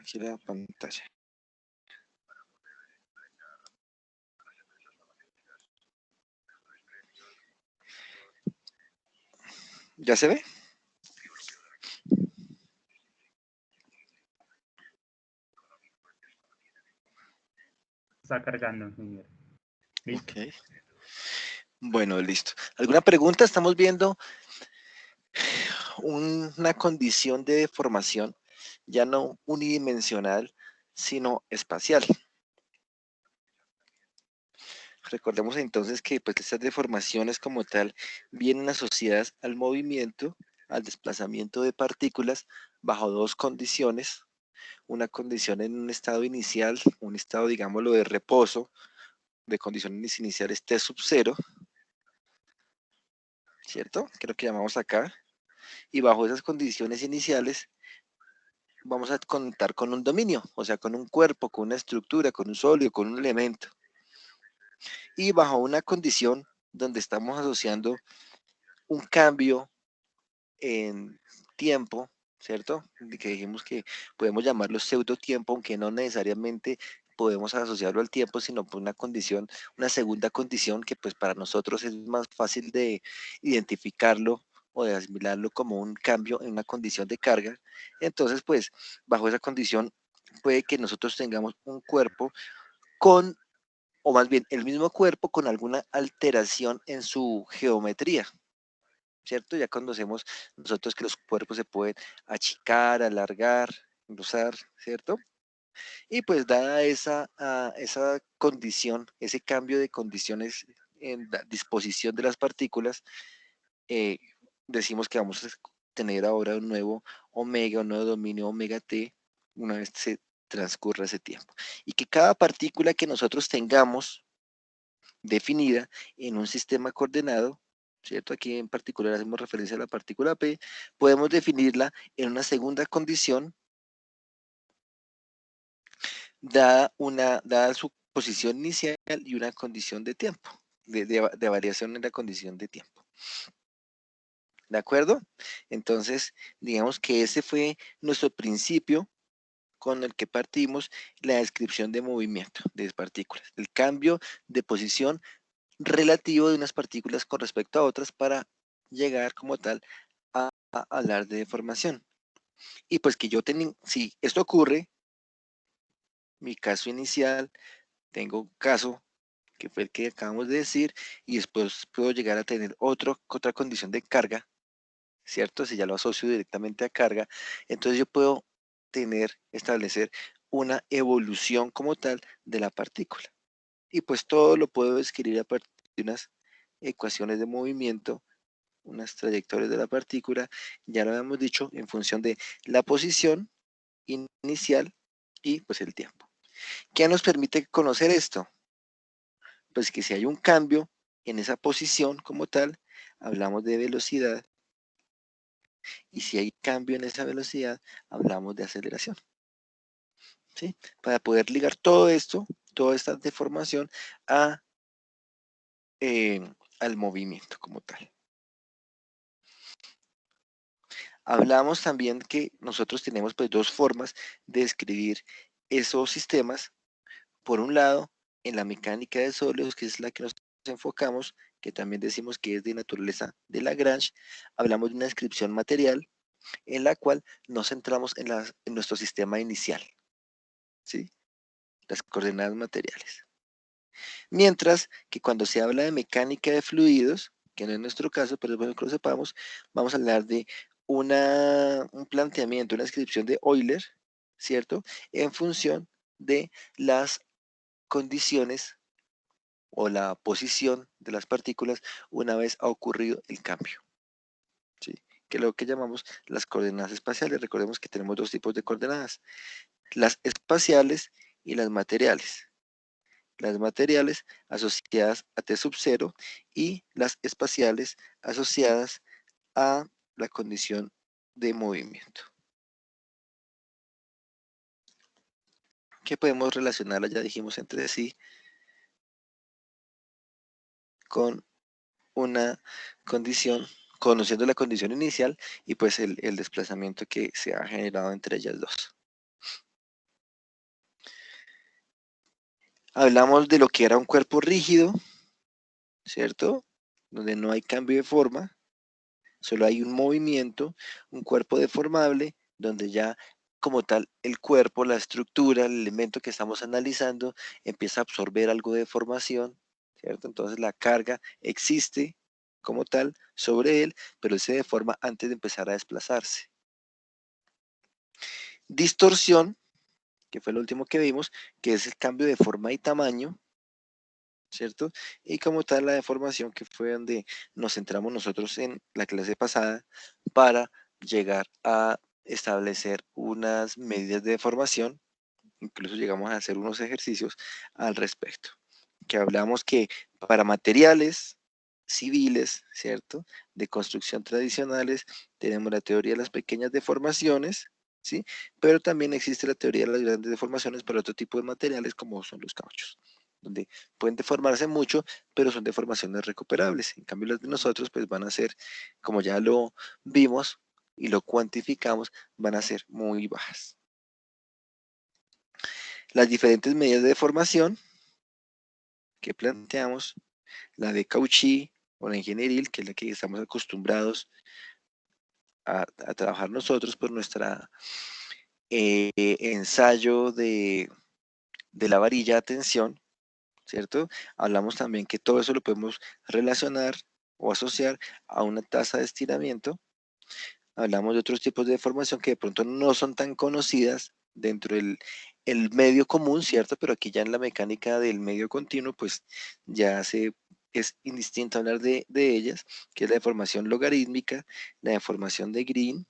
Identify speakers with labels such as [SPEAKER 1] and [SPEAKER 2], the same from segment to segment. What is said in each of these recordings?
[SPEAKER 1] aquí la pantalla. ¿Ya se ve?
[SPEAKER 2] Está cargando, ingeniero. Listo.
[SPEAKER 1] Ok. Bueno, listo. ¿Alguna pregunta? Estamos viendo una condición de deformación ya no unidimensional, sino espacial. Recordemos entonces que pues, estas deformaciones como tal vienen asociadas al movimiento, al desplazamiento de partículas bajo dos condiciones. Una condición en un estado inicial, un estado, digámoslo, de reposo, de condiciones iniciales T sub 0, ¿cierto? Que es lo que llamamos acá. Y bajo esas condiciones iniciales vamos a contar con un dominio, o sea, con un cuerpo, con una estructura, con un sólido, con un elemento. Y bajo una condición donde estamos asociando un cambio en tiempo, ¿cierto? Que dijimos que podemos llamarlo pseudotiempo, aunque no necesariamente podemos asociarlo al tiempo, sino por una condición, una segunda condición que pues para nosotros es más fácil de identificarlo o de asimilarlo como un cambio en una condición de carga. Entonces, pues, bajo esa condición puede que nosotros tengamos un cuerpo con, o más bien el mismo cuerpo con alguna alteración en su geometría, ¿cierto? Ya conocemos nosotros que los cuerpos se pueden achicar, alargar, engrosar, ¿cierto? Y pues dada esa condición, ese cambio de condiciones en la disposición de las partículas, eh, decimos que vamos a tener ahora un nuevo omega, un nuevo dominio omega t, una vez se transcurra ese tiempo. Y que cada partícula que nosotros tengamos definida en un sistema coordenado, ¿cierto? Aquí en particular hacemos referencia a la partícula P, podemos definirla en una segunda condición, dada su posición inicial y una condición de tiempo, de variación en la condición de tiempo. ¿De acuerdo? Entonces, digamos que ese fue nuestro principio con el que partimos la descripción de movimiento de partículas, el cambio de posición relativo de unas partículas con respecto a otras para llegar como tal a hablar de deformación. Y pues que yo tengo, si esto ocurre, mi caso inicial, tengo un caso que fue el que acabamos de decir, y después puedo llegar a tener otra condición de carga, ¿cierto? Si ya lo asocio directamente a carga, entonces yo puedo establecer una evolución como tal de la partícula. Y pues todo lo puedo escribir a partir de unas ecuaciones de movimiento, unas trayectorias de la partícula, ya lo habíamos dicho, en función de la posición inicial y pues el tiempo. ¿Qué nos permite conocer esto? Pues que si hay un cambio en esa posición como tal, hablamos de velocidad, y si hay cambio en esa velocidad, hablamos de aceleración. ¿Sí? Para poder ligar todo esto, toda esta deformación a, eh, al movimiento como tal. Hablamos también que nosotros tenemos pues dos formas de escribir esos sistemas. Por un lado, en la mecánica de sólidos, que es la que nos enfocamos, que también decimos que es de naturaleza de Lagrange, hablamos de una descripción material en la cual nos centramos en nuestro sistema inicial, ¿sí? Las coordenadas materiales. Mientras que cuando se habla de mecánica de fluidos, que no es nuestro caso, pero es bueno que lo sepamos, vamos a hablar de un planteamiento, una descripción de Euler, ¿cierto? En función de las condiciones o la posición de las partículas una vez ha ocurrido el cambio, ¿sí? Que es lo que llamamos las coordenadas espaciales. Recordemos que tenemos dos tipos de coordenadas, las espaciales y las materiales. Las materiales asociadas a T sub 0 y las espaciales asociadas a la condición de movimiento. ¿Qué podemos relacionarla? Ya dijimos entre sí con una condición, conociendo la condición inicial y pues el desplazamiento que se ha generado entre ellas dos. Hablamos de lo que era un cuerpo rígido, ¿cierto? Donde no hay cambio de forma, solo hay un movimiento, un cuerpo deformable, donde ya como tal el cuerpo, la estructura, el elemento que estamos analizando empieza a absorber algo de deformación, ¿cierto? Entonces la carga existe como tal sobre él, pero él se deforma antes de empezar a desplazarse. Distorsión, que fue lo último que vimos, que es el cambio de forma y tamaño, ¿cierto? Y como tal la deformación, que fue donde nos centramos nosotros en la clase pasada para llegar a establecer unas medidas de deformación, incluso llegamos a hacer unos ejercicios al respecto, que hablamos que para materiales civiles, ¿cierto? De construcción tradicionales, tenemos la teoría de las pequeñas deformaciones, ¿sí? Pero también existe la teoría de las grandes deformaciones para otro tipo de materiales como son los cauchos, donde pueden deformarse mucho, pero son deformaciones recuperables. En cambio, las de nosotros, pues van a ser, como ya lo vimos y lo cuantificamos, van a ser muy bajas. Las diferentes medidas de deformación que planteamos, la de Cauchy o la ingenieril, que es la que estamos acostumbrados a trabajar nosotros por nuestra ensayo de la varilla de tensión, ¿cierto? Hablamos también que todo eso lo podemos relacionar o asociar a una tasa de estiramiento. Hablamos de otros tipos de deformación que de pronto no son tan conocidas dentro del el medio común, ¿cierto? Pero aquí ya en la mecánica del medio continuo, pues ya es indistinto hablar de ellas, que es la deformación logarítmica, la deformación de Green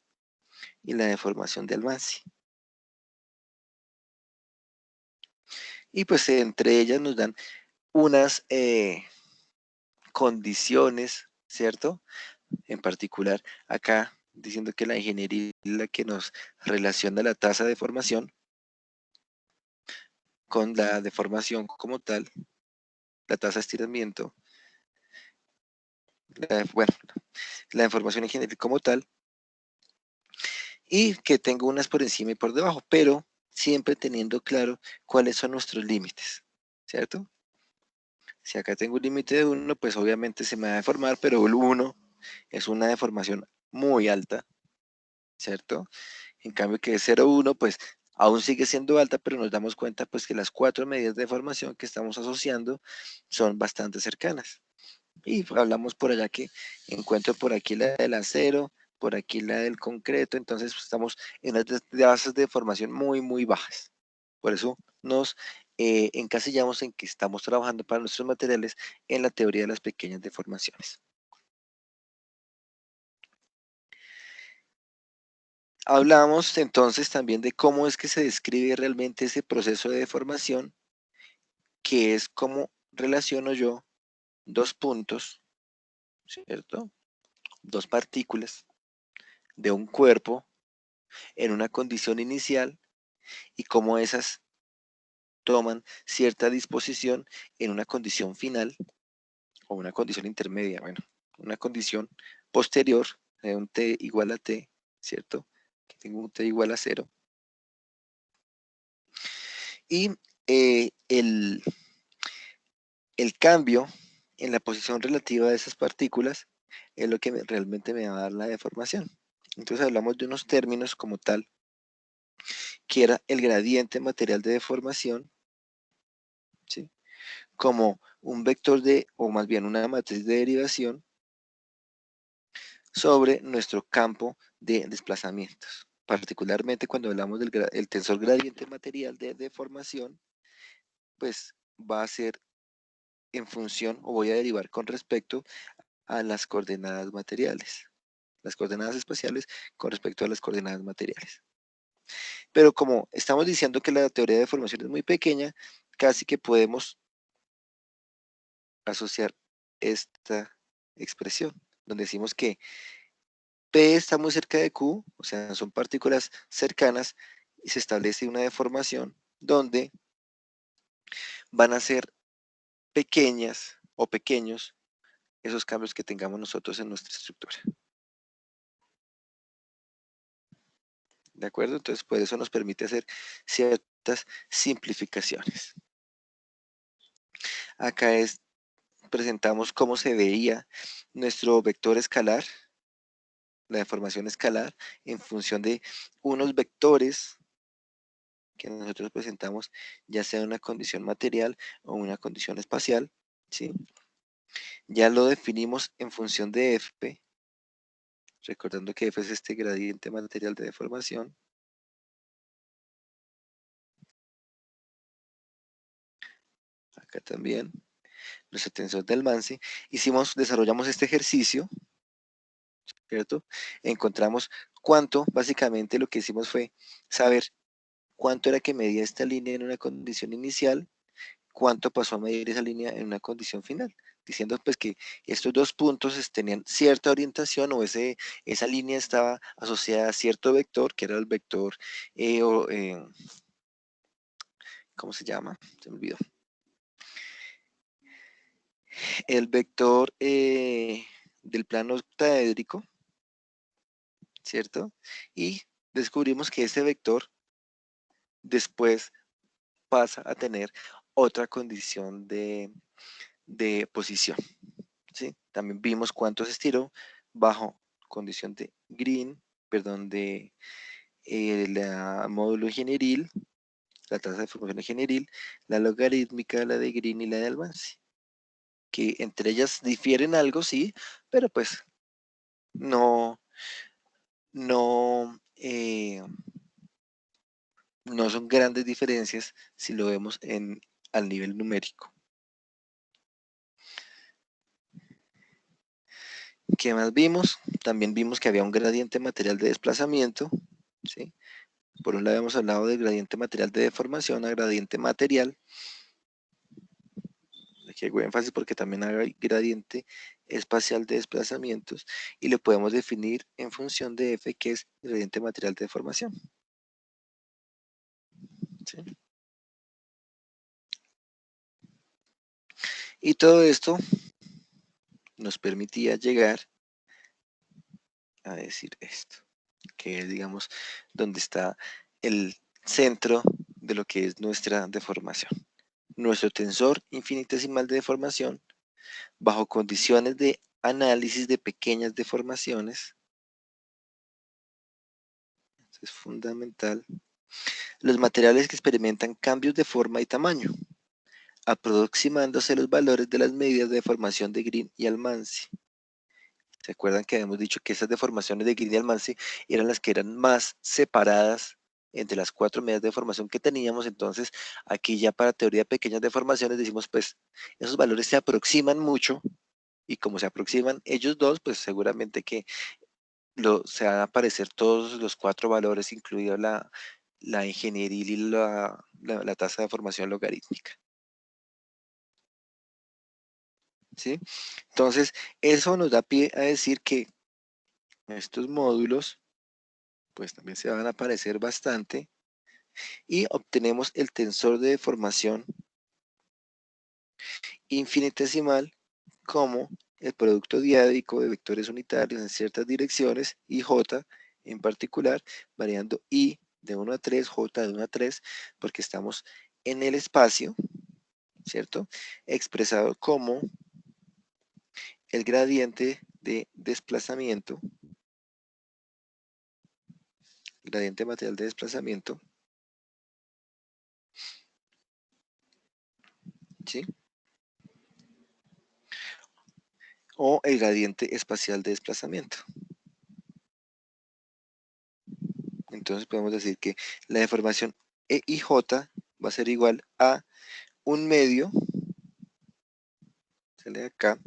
[SPEAKER 1] y la deformación de Almanzi. Y pues entre ellas nos dan unas condiciones, ¿cierto? En particular, acá diciendo que la ingeniería es la que nos relaciona la tasa de deformación con la deformación como tal, la tasa de estiramiento, bueno, la deformación en general como tal, y que tengo unas por encima y por debajo, pero siempre teniendo claro cuáles son nuestros límites, ¿cierto? Si acá tengo un límite de 1, pues obviamente se me va a deformar, pero el 1 es una deformación muy alta, ¿cierto? En cambio que es 0,1, pues aún sigue siendo alta, pero nos damos cuenta pues que las 4 medidas de deformación que estamos asociando son bastante cercanas. Y hablamos por allá que encuentro por aquí la del acero, por aquí la del concreto, entonces pues, estamos en unas bases de formación muy, muy bajas. Por eso nos encasillamos en que estamos trabajando para nuestros materiales en la teoría de las pequeñas deformaciones. Hablamos entonces también de cómo es que se describe realmente ese proceso de deformación, que es cómo relaciono yo dos puntos, ¿cierto? Dos partículas de un cuerpo en una condición inicial y cómo esas toman cierta disposición en una condición final o una condición intermedia, bueno, una condición posterior de un t igual a t, ¿cierto? Que tengo un t igual a 0. Y el cambio en la posición relativa de esas partículas es lo que realmente me va a dar la deformación. Entonces hablamos de unos términos como tal, que era el gradiente material de deformación, ¿sí? Como un vector de, o más bien una matriz de derivación sobre nuestro campo de desplazamientos. Particularmente cuando hablamos del el tensor gradiente material de deformación, pues va a ser en función o voy a derivar con respecto a las coordenadas materiales, las coordenadas espaciales con respecto a las coordenadas materiales. Pero como estamos diciendo que la teoría de deformación es muy pequeña, casi que podemos asociar esta expresión, donde decimos que P está muy cerca de Q, o sea, son partículas cercanas y se establece una deformación donde van a ser pequeñas o pequeños esos cambios que tengamos nosotros en nuestra estructura. ¿De acuerdo? Entonces, pues eso nos permite hacer ciertas simplificaciones. Acá presentamos cómo se veía nuestro vector escalar, la deformación escalar, en función de unos vectores que nosotros presentamos, ya sea una condición material o una condición espacial, ¿sí? Ya lo definimos en función de f, recordando que f es este gradiente material de deformación. Acá también, nuestro tensor de Almansi. Desarrollamos este ejercicio, ¿cierto? Encontramos cuánto, básicamente lo que hicimos fue saber cuánto era que medía esta línea en una condición inicial, cuánto pasó a medir esa línea en una condición final, diciendo pues que estos dos puntos tenían cierta orientación o esa línea estaba asociada a cierto vector, que era el vector, ¿cómo se llama? Se me olvidó. El vector del plano octaédrico, ¿cierto? Y descubrimos que ese vector después pasa a tener otra condición de posición, ¿sí? También vimos cuánto se estiró bajo condición de Green, perdón, de la módulo ingenieril, la tasa de formación ingenieril, la logarítmica, la de Green y la de Almansi, que entre ellas difieren algo, sí, pero pues no, no, no son grandes diferencias si lo vemos al nivel numérico. ¿Qué más vimos? También vimos que había un gradiente material de desplazamiento, ¿sí? Por un lado hemos hablado del gradiente material de deformación a gradiente material. Aquí hago énfasis porque también hay gradiente espacial de desplazamientos y lo podemos definir en función de F, que es gradiente material de deformación. ¿Sí? Y todo esto nos permitía llegar a decir esto, que es, digamos, donde está el centro de lo que es nuestra deformación. Nuestro tensor infinitesimal de deformación, bajo condiciones de análisis de pequeñas deformaciones, esto es fundamental, los materiales que experimentan cambios de forma y tamaño, aproximándose los valores de las medidas de deformación de Green y Almansi. ¿Se acuerdan que habíamos dicho que esas deformaciones de Green y Almansi eran las que eran más separadas entre las 4 medidas de deformación que teníamos? Entonces, aquí ya para teoría de pequeñas deformaciones decimos, pues, esos valores se aproximan mucho y como se aproximan ellos dos, pues seguramente que se van a aparecer todos los 4 valores, incluido la ingenieril y la tasa de formación logarítmica. ¿Sí? Entonces, eso nos da pie a decir que estos módulos, pues también se van a parecer bastante y obtenemos el tensor de deformación infinitesimal como el producto diádico de vectores unitarios en ciertas direcciones y J en particular, variando I de 1 a 3, J de 1 a 3, porque estamos en el espacio, ¿cierto? Expresado como el gradiente de desplazamiento, gradiente material de desplazamiento, ¿sí? O el gradiente espacial de desplazamiento. Entonces podemos decir que la deformación EIJ va a ser igual a un medio, sale acá,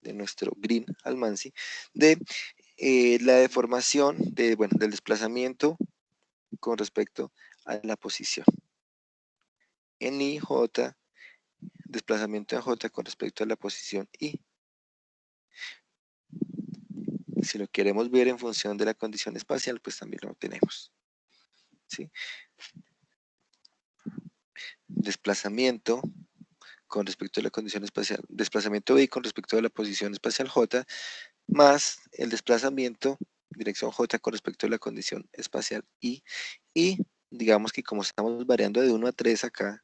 [SPEAKER 1] de nuestro Green Almansi, de la deformación del desplazamiento con respecto a la posición. En IJ, desplazamiento en J con respecto a la posición I. Si lo queremos ver en función de la condición espacial, pues también lo tenemos. ¿Sí? Desplazamiento con respecto a la condición espacial, desplazamiento I con respecto a la posición espacial J, más el desplazamiento dirección J con respecto a la condición espacial I, y digamos que como estamos variando de 1 a 3 acá,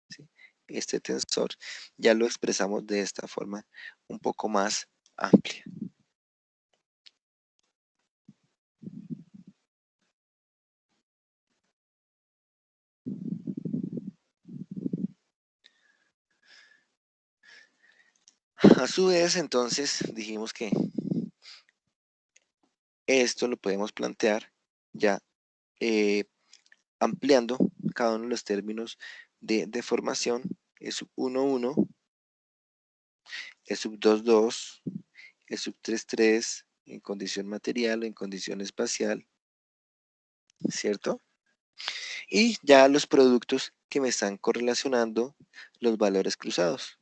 [SPEAKER 1] ¿sí? este tensor, ya lo expresamos de esta forma un poco más amplia. A su vez, entonces, dijimos que esto lo podemos plantear ya ampliando cada uno de los términos de deformación, E sub 1, 1, E sub 2, 2, E sub 3, 3, en condición material, en condición espacial, ¿cierto? Y ya los productos que me están correlacionando los valores cruzados.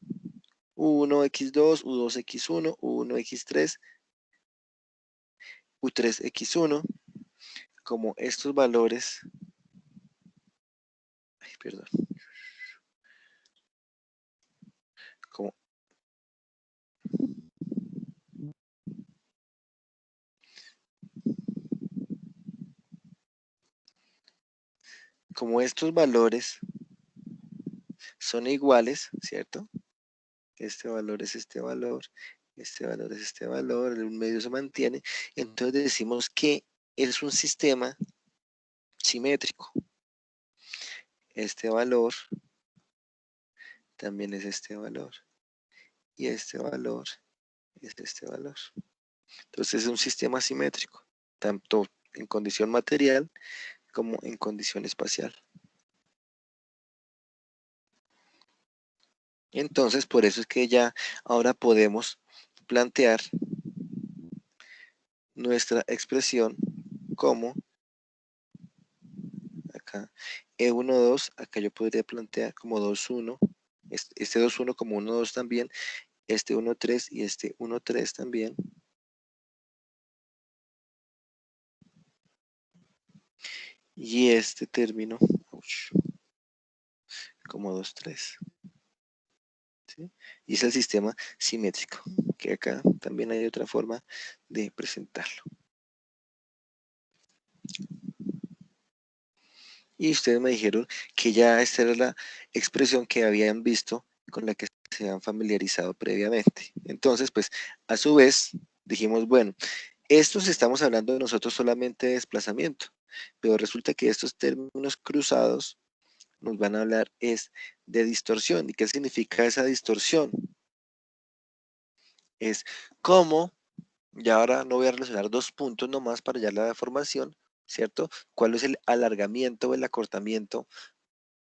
[SPEAKER 1] U1x2, U2x1, U1x3, U3x1, como estos valores, ay, perdón, como, como estos valores son iguales, ¿cierto? Este valor es este valor, este valor es este valor, el medio se mantiene, entonces decimos que es un sistema simétrico. Este valor también es este valor y este valor es este valor. Entonces es un sistema simétrico, tanto en condición material como en condición espacial. Entonces, por eso es que ya ahora podemos plantear nuestra expresión como acá E1, 2, acá yo podría plantear como 2, 1, este 2, 1 como 1, 2 también, este 1, 3 y este 1, 3 también. Y este término, como 2, 3. ¿Sí? Y es el sistema simétrico, que acá también hay otra forma de presentarlo. Y ustedes me dijeron que ya esta era la expresión que habían visto, con la que se han familiarizado previamente. Entonces, pues, a su vez, dijimos, bueno, estos estamos hablando de nosotros solamente de desplazamiento, pero resulta que estos términos cruzados nos van a hablar es de distorsión. ¿Y qué significa esa distorsión? Es cómo, y ahora no voy a relacionar dos puntos nomás para ya la deformación, ¿cierto? ¿Cuál es el alargamiento o el acortamiento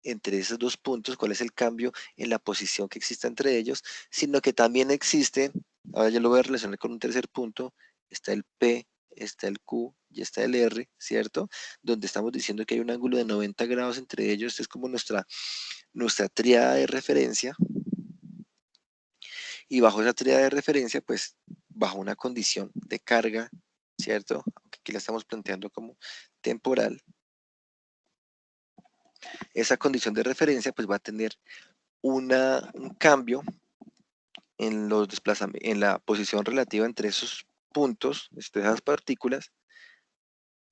[SPEAKER 1] entre esos dos puntos? ¿Cuál es el cambio en la posición que existe entre ellos? Sino que también existe, ahora ya lo voy a relacionar con un tercer punto, está el P, está el Q y está el R, ¿cierto? Donde estamos diciendo que hay un ángulo de 90 grados entre ellos. Esta es como nuestra tríada de referencia. Y bajo esa tríada de referencia, pues bajo una condición de carga, ¿cierto? Aunque aquí la estamos planteando como temporal. Esa condición de referencia pues va a tener un cambio en los desplazamientos, en la posición relativa entre esos puntos, entre esas partículas,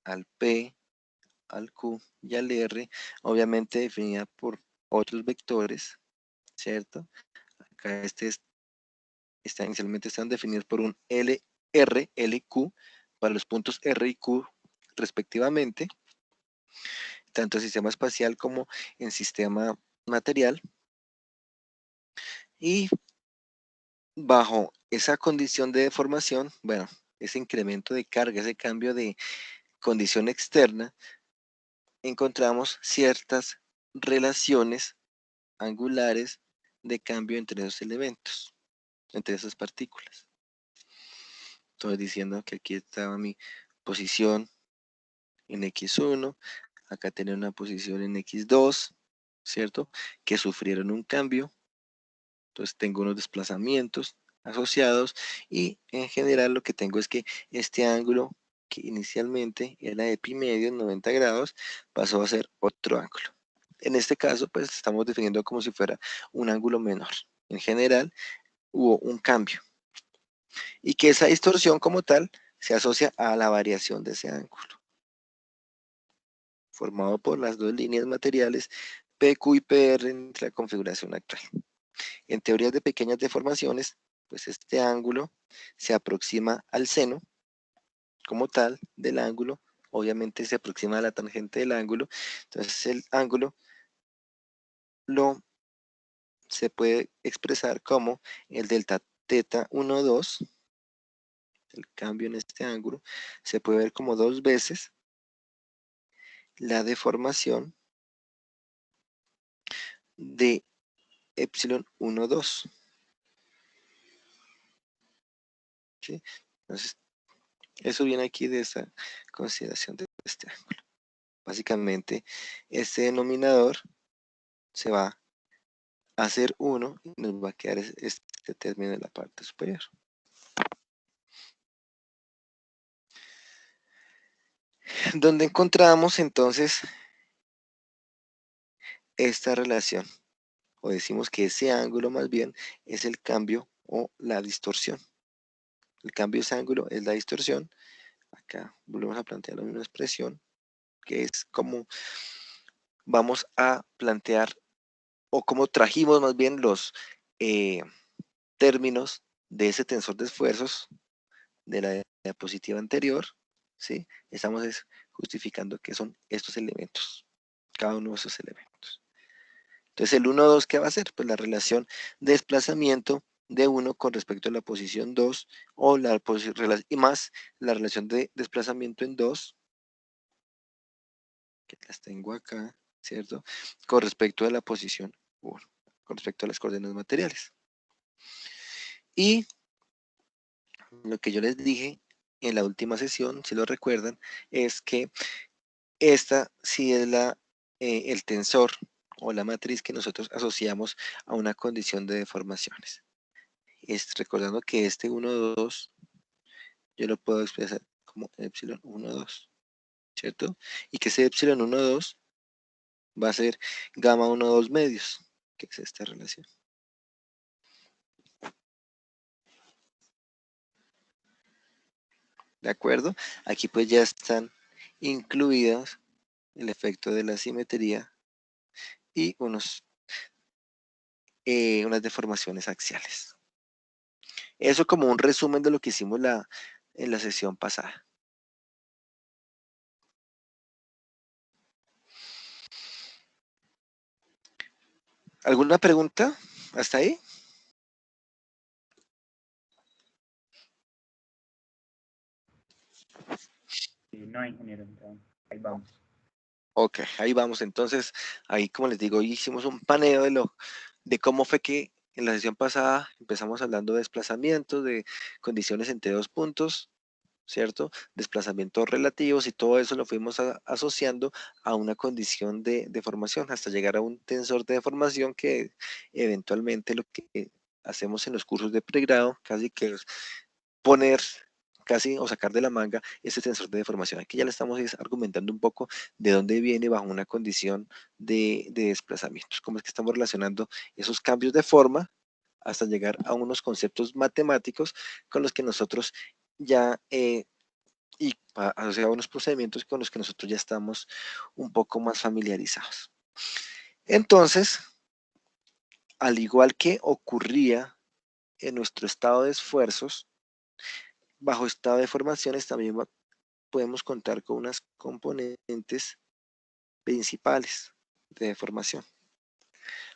[SPEAKER 1] al P, al Q y al R, obviamente definida por otros vectores, ¿cierto? Acá inicialmente están definidos por un LR, LQ, para los puntos R y Q respectivamente, tanto en sistema espacial como en sistema material. Y bajo esa condición de deformación, bueno, ese incremento de carga, ese cambio de condición externa, encontramos ciertas relaciones angulares de cambio entre esos elementos, entre esas partículas. Estoy diciendo que aquí estaba mi posición en X1, acá tenía una posición en X2, ¿cierto? Que sufrieron un cambio. Entonces tengo unos desplazamientos asociados y en general lo que tengo es que este ángulo que inicialmente era de pi medio en 90 grados pasó a ser otro ángulo. En este caso pues estamos definiendo como si fuera un ángulo menor. En general hubo un cambio y que esa distorsión como tal se asocia a la variación de ese ángulo formado por las dos líneas materiales PQ y PR entre la configuración actual. En teorías de pequeñas deformaciones, pues este ángulo se aproxima al seno como tal del ángulo, obviamente se aproxima a la tangente del ángulo, entonces el ángulo se puede expresar como el delta teta 1, 2, el cambio en este ángulo, se puede ver como 2 veces la deformación de epsilon 1, 2. ¿Sí? Entonces, eso viene aquí de esa consideración de este ángulo. Básicamente, este denominador se va a hacer 1 y nos va a quedar este término en la parte superior. Donde encontramos entonces esta relación, o decimos que ese ángulo más bien es el cambio o la distorsión. El cambio de ese ángulo es la distorsión. Acá volvemos a plantear la misma expresión, que es como vamos a plantear, o como trajimos más bien los términos de ese tensor de esfuerzos de la diapositiva anterior, ¿sí? Estamos justificando que son estos elementos, cada uno de esos elementos. Entonces el 1, 2, ¿qué va a ser? Pues la relación de desplazamiento de 1 con respecto a la posición 2, o y más la relación de desplazamiento en 2, que las tengo acá, ¿cierto? Con respecto a la posición 1, con respecto a las coordenadas materiales. Y lo que yo les dije en la última sesión, si lo recuerdan, es que esta sí es el tensor o la matriz que nosotros asociamos a una condición de deformaciones. Recordando que este 1, 2, yo lo puedo expresar como epsilon 1, 2, ¿cierto? Y que ese epsilon 1, 2 va a ser gamma 1, 2 medios, que es esta relación. ¿De acuerdo? Aquí pues ya están incluidas el efecto de la simetría y unas deformaciones axiales. Eso como un resumen de lo que hicimos en la sesión pasada. ¿Alguna pregunta hasta ahí?
[SPEAKER 2] Sí, no, ingeniero, entonces, ahí vamos.
[SPEAKER 1] Ok, ahí vamos. Entonces, ahí como les digo, hicimos un paneo de cómo fue que en la sesión pasada empezamos hablando de desplazamientos, de condiciones entre dos puntos, ¿cierto? Desplazamientos relativos, y todo eso lo fuimos asociando a una condición de deformación hasta llegar a un tensor de deformación que eventualmente lo que hacemos en los cursos de pregrado casi que es poner casi o sacar de la manga ese tensor de deformación. Aquí ya le estamos argumentando un poco de dónde viene bajo una condición de desplazamientos, cómo es que estamos relacionando esos cambios de forma hasta llegar a unos conceptos matemáticos con los que nosotros ya y asociado a unos procedimientos con los que nosotros ya estamos un poco más familiarizados. Entonces, al igual que ocurría en nuestro estado de esfuerzos, bajo estado de formaciones también podemos contar con unas componentes principales de deformación.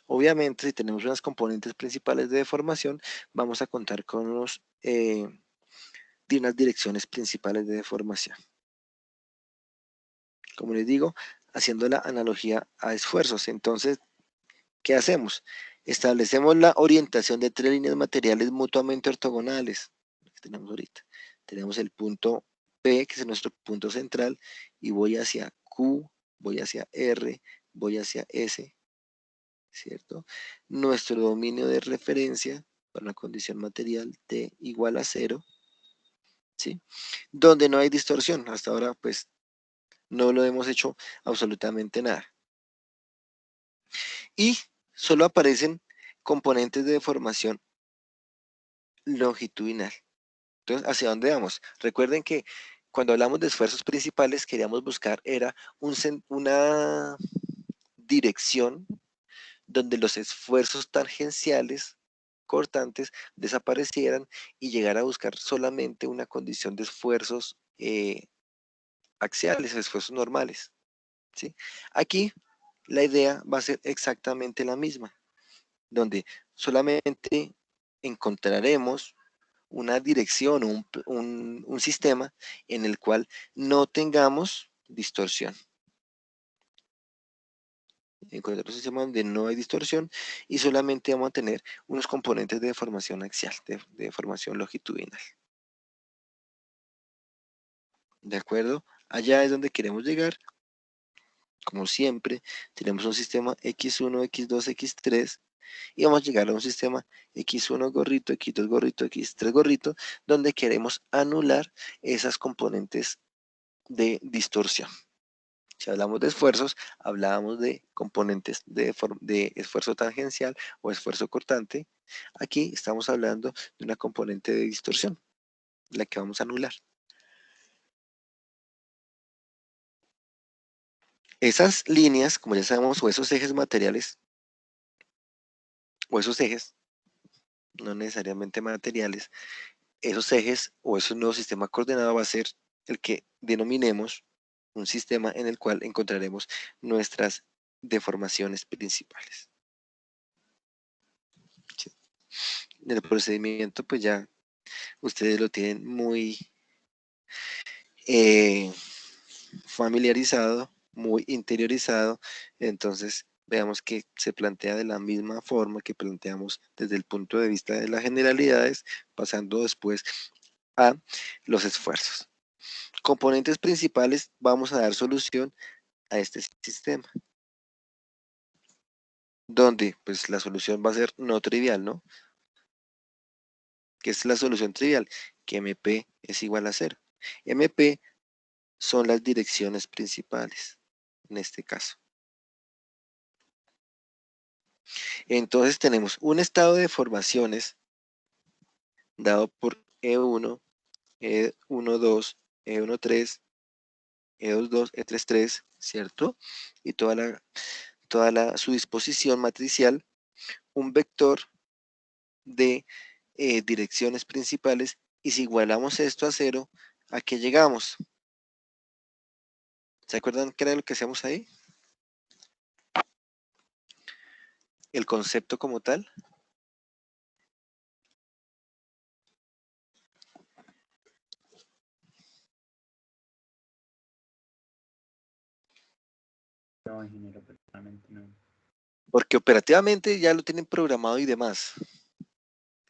[SPEAKER 1] Obviamente, si tenemos unas componentes principales de deformación, vamos a contar con unas direcciones principales de deformación. Como les digo, haciendo la analogía a esfuerzos. Entonces, ¿qué hacemos? Establecemos la orientación de tres líneas materiales mutuamente ortogonales, que tenemos ahorita. Tenemos el punto P, que es nuestro punto central, y voy hacia Q, voy hacia R, voy hacia S, ¿cierto? Nuestro dominio de referencia para la condición material T igual a 0, ¿sí? Donde no hay distorsión. Hasta ahora, pues, no lo hemos hecho absolutamente nada. Y solo aparecen componentes de deformación longitudinal. Entonces, ¿hacia dónde vamos? Recuerden que cuando hablamos de esfuerzos principales, queríamos buscar era una dirección donde los esfuerzos tangenciales cortantes desaparecieran y llegar a buscar solamente una condición de esfuerzos axiales, esfuerzos normales, ¿sí? Aquí la idea va a ser exactamente la misma, donde solamente encontraremos una dirección o un sistema en el cual no tengamos distorsión. Encontrar un sistema donde no hay distorsión y solamente vamos a tener unos componentes de deformación axial, de deformación longitudinal. ¿De acuerdo? Allá es donde queremos llegar. Como siempre, tenemos un sistema X1, X2, X3 y vamos a llegar a un sistema X1 gorrito, X2 gorrito, X3 gorrito, donde queremos anular esas componentes de distorsión. Si hablamos de esfuerzos, hablábamos de componentes de esfuerzo tangencial o esfuerzo cortante. Aquí estamos hablando de una componente de distorsión, la que vamos a anular. Esas líneas, como ya sabemos, o esos ejes materiales, o esos ejes, no necesariamente materiales, esos ejes o ese nuevo sistema coordenado va a ser el que denominemos un sistema en el cual encontraremos nuestras deformaciones principales. ¿Sí? El procedimiento, pues ya ustedes lo tienen muy familiarizado, muy interiorizado, entonces veamos que se plantea de la misma forma que planteamos desde el punto de vista de las generalidades, pasando después a los esfuerzos. Componentes principales, vamos a dar solución a este sistema, donde pues la solución va a ser no trivial, ¿no? ¿Qué es la solución trivial? Que MP es igual a 0. MP son las direcciones principales, en este caso. Entonces tenemos un estado de deformaciones dado por E1, E12, E13, E22, E33, ¿cierto? Y su disposición matricial, un vector de direcciones principales, y si igualamos esto a 0, ¿a qué llegamos? ¿Se acuerdan qué era lo que hacíamos ahí? El concepto como tal.
[SPEAKER 2] No, ingeniero, personalmente no.
[SPEAKER 1] Porque operativamente ya lo tienen programado y demás.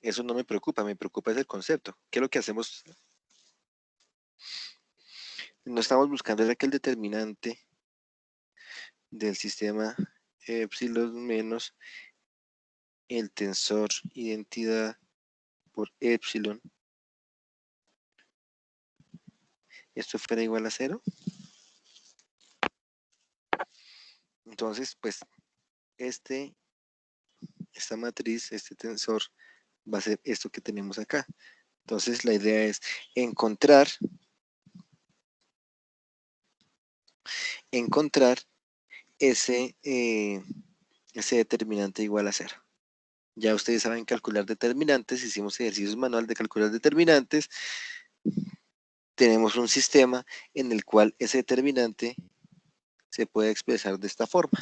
[SPEAKER 1] Eso no me preocupa es el concepto. ¿Qué es lo que hacemos? No estamos buscando era que el determinante del sistema epsilon menos el tensor identidad por epsilon, esto fuera igual a 0. Entonces, pues, esta matriz, este tensor, va a ser esto que tenemos acá. Entonces, la idea es encontrar ese determinante igual a 0. Ya ustedes saben calcular determinantes, hicimos ejercicios manual de calcular determinantes. Tenemos un sistema en el cual ese determinante se puede expresar de esta forma.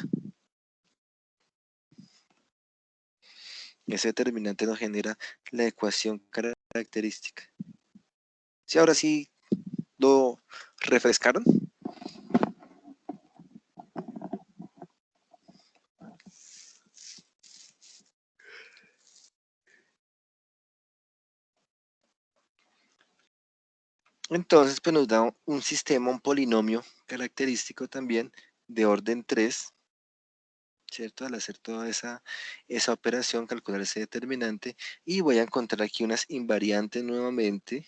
[SPEAKER 1] Ese determinante nos genera la ecuación característica. ¿Sí, ahora sí lo refrescaron? Entonces, pues nos da un sistema, un polinomio característico también de orden 3, ¿cierto? Al hacer toda esa operación, calcular ese determinante, y voy a encontrar aquí unas invariantes nuevamente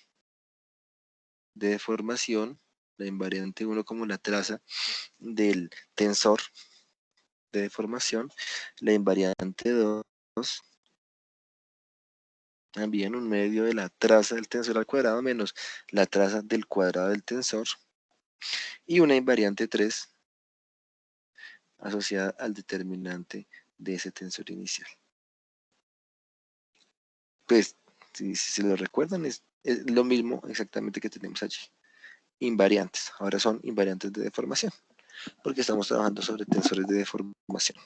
[SPEAKER 1] de deformación, la invariante 1 como la traza del tensor de deformación, la invariante 2 también un medio de la traza del tensor al cuadrado menos la traza del cuadrado del tensor, y una invariante 3 asociada al determinante de ese tensor inicial. Pues, si se lo recuerdan, es lo mismo exactamente que tenemos allí. Invariantes, ahora son invariantes de deformación, porque estamos trabajando sobre tensores de deformación.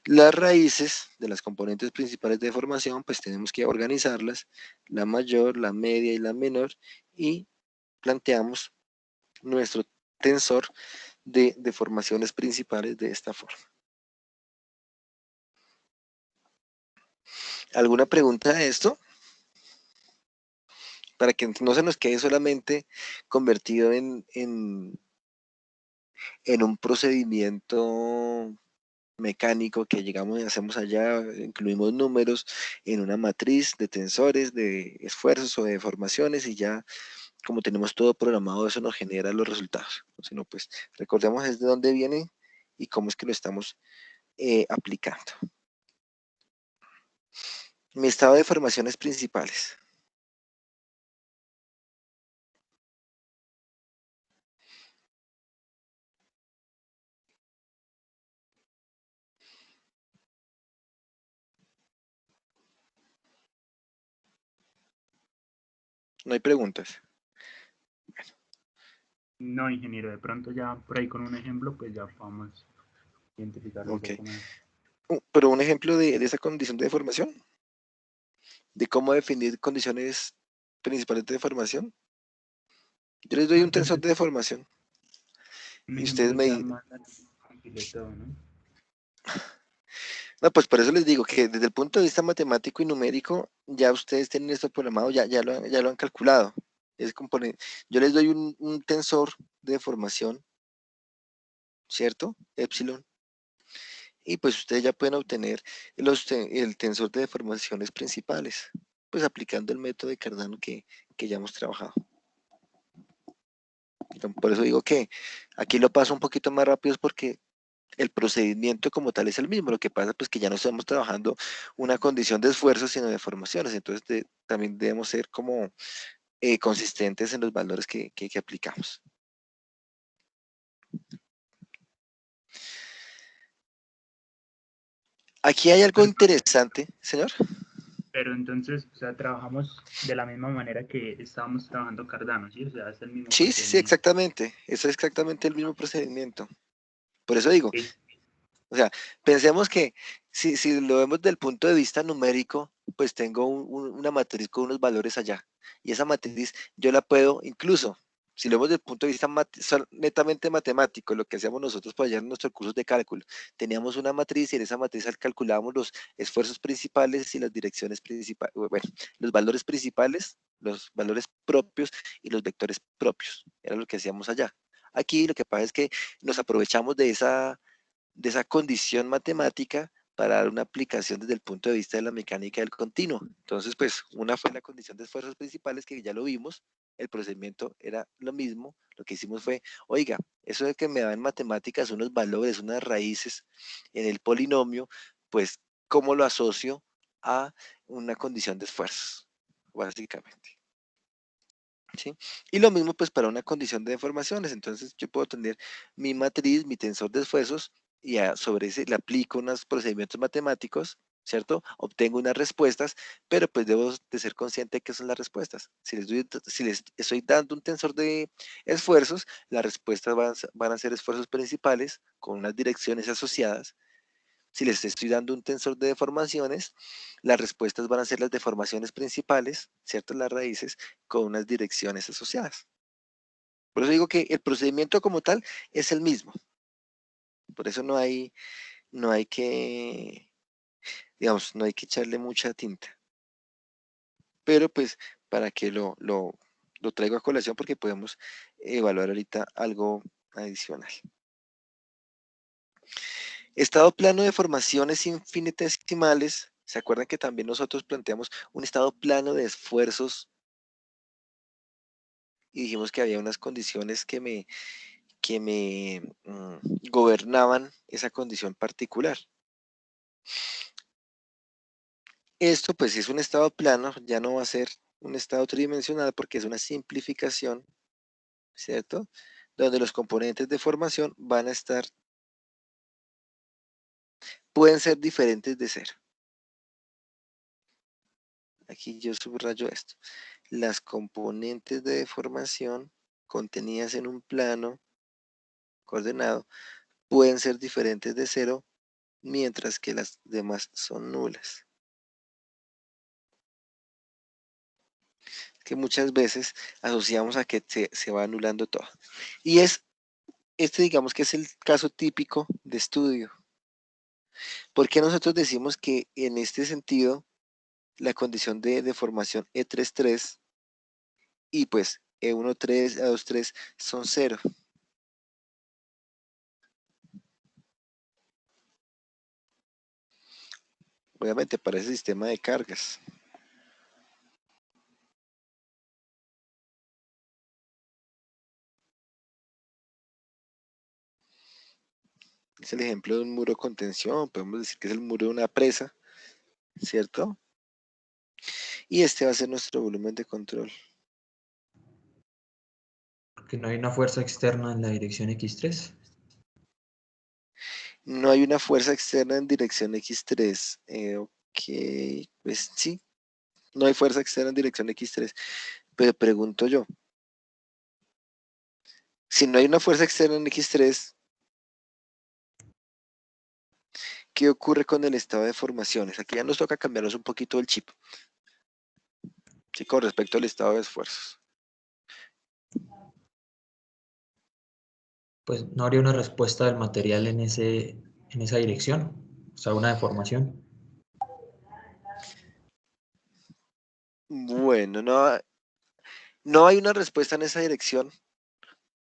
[SPEAKER 1] Las raíces de las componentes principales de deformación, pues tenemos que organizarlas, la mayor, la media y la menor, y planteamos nuestro tensor de deformaciones principales de esta forma. ¿Alguna pregunta de esto? Para que no se nos quede solamente convertido en un procedimiento mecánico que llegamos y hacemos allá, incluimos números en una matriz de tensores, de esfuerzos o de deformaciones y ya como tenemos todo programado, eso nos genera los resultados. Sino pues recordemos desde dónde viene y cómo es que lo estamos aplicando. Mi estado de deformaciones principales. No hay preguntas.
[SPEAKER 2] No, ingeniero, de pronto ya por ahí con un ejemplo, pues ya podemos identificarlo un
[SPEAKER 1] Ok.
[SPEAKER 2] poco más.
[SPEAKER 1] Pero un ejemplo de esa condición de deformación, de cómo definir condiciones principales de deformación. Yo les doy
[SPEAKER 2] No,
[SPEAKER 1] un tensor
[SPEAKER 2] entonces,
[SPEAKER 1] de deformación
[SPEAKER 2] un
[SPEAKER 1] y ustedes
[SPEAKER 2] ejemplo
[SPEAKER 1] me
[SPEAKER 2] ya
[SPEAKER 1] dicen,
[SPEAKER 2] más completo, ¿no?
[SPEAKER 1] no, pues por eso les digo que desde el punto de vista matemático y numérico, ya ustedes tienen esto programado, ya lo han calculado. Es yo les doy un tensor de deformación, ¿cierto? Epsilon. Y pues ustedes ya pueden obtener el tensor de deformaciones principales, pues aplicando el método de Cardano que ya hemos trabajado. Por eso digo que aquí lo paso un poquito más rápido es porque el procedimiento como tal es el mismo. Lo que pasa pues que ya no estamos trabajando una condición de esfuerzo, sino de formaciones. Entonces también debemos ser como consistentes en los valores que aplicamos. Aquí hay algo interesante, señor.
[SPEAKER 2] Pero entonces, o sea, trabajamos de la misma manera que estábamos trabajando Cardano, ¿sí? O sea, es el mismo
[SPEAKER 1] Sí, sí, sí,
[SPEAKER 2] procedimiento.
[SPEAKER 1] exactamente. Eso es exactamente el mismo procedimiento. Por eso digo,
[SPEAKER 2] Sí.
[SPEAKER 1] o sea, pensemos que si lo vemos desde el punto de vista numérico, pues tengo una matriz con unos valores allá. Y esa matriz yo la puedo, incluso, si lo vemos desde el punto de vista netamente matemático, lo que hacíamos nosotros para allá en nuestros cursos de cálculo, teníamos una matriz y en esa matriz calculábamos los esfuerzos principales y las direcciones principales, bueno, los valores principales, los valores propios y los vectores propios. Era lo que hacíamos allá. Aquí lo que pasa es que nos aprovechamos de esa condición matemática para dar una aplicación desde el punto de vista de la mecánica del continuo. Entonces, pues, una fue la condición de esfuerzos principales, que ya lo vimos, el procedimiento era lo mismo, lo que hicimos fue, oiga, eso de que me dan matemáticas unos valores, unas raíces en el polinomio, pues, ¿cómo lo asocio a una condición de esfuerzos? Básicamente. ¿Sí? Y lo mismo pues para una condición de deformaciones. Entonces yo puedo tener mi matriz, mi tensor de esfuerzos y sobre ese le aplico unos procedimientos matemáticos, ¿cierto? Obtengo unas respuestas, pero pues debo de ser consciente de qué son las respuestas. Si les estoy dando un tensor de esfuerzos, las respuestas van a ser esfuerzos principales con unas direcciones asociadas. Si les estoy dando un tensor de deformaciones, las respuestas van a ser las deformaciones principales, ¿cierto? Las raíces con unas direcciones asociadas. Por eso digo que el procedimiento como tal es el mismo. Por eso no hay que, digamos, no hay que echarle mucha tinta. Pero pues para que lo traigo a colación porque podemos evaluar ahorita algo adicional. Estado plano de formaciones infinitesimales. ¿Se acuerdan que también nosotros planteamos un estado plano de esfuerzos y dijimos que había unas condiciones que me gobernaban esa condición particular? Esto, pues, si es un estado plano, ya no va a ser un estado tridimensional porque es una simplificación, ¿cierto? Donde los componentes de formación van a estar pueden ser diferentes de 0. Aquí yo subrayo esto. Las componentes de deformación contenidas en un plano coordenado pueden ser diferentes de 0, mientras que las demás son nulas. Que muchas veces asociamos a que se va anulando todo. Y este digamos que es el caso típico de estudio. ¿Por qué nosotros decimos que en este sentido la condición de deformación E33 y pues E13, E23 son 0? Obviamente para ese sistema de cargas. Es el ejemplo de un muro de contención, podemos decir que es el muro de una presa, ¿cierto? Y este va a ser nuestro volumen de control.
[SPEAKER 3] Porque no hay una fuerza externa en la dirección X3.
[SPEAKER 1] No hay una fuerza externa en dirección X3. Ok, pues sí, no hay fuerza externa en dirección X3. Pero pregunto yo, si no hay una fuerza externa en X3, ¿qué ocurre con el estado de formaciones? Aquí ya nos toca cambiarnos un poquito el chip. Sí, con respecto al estado de esfuerzos.
[SPEAKER 3] Pues no habría una respuesta del material en esa dirección, o sea, una deformación.
[SPEAKER 1] Bueno, no hay una respuesta en esa dirección,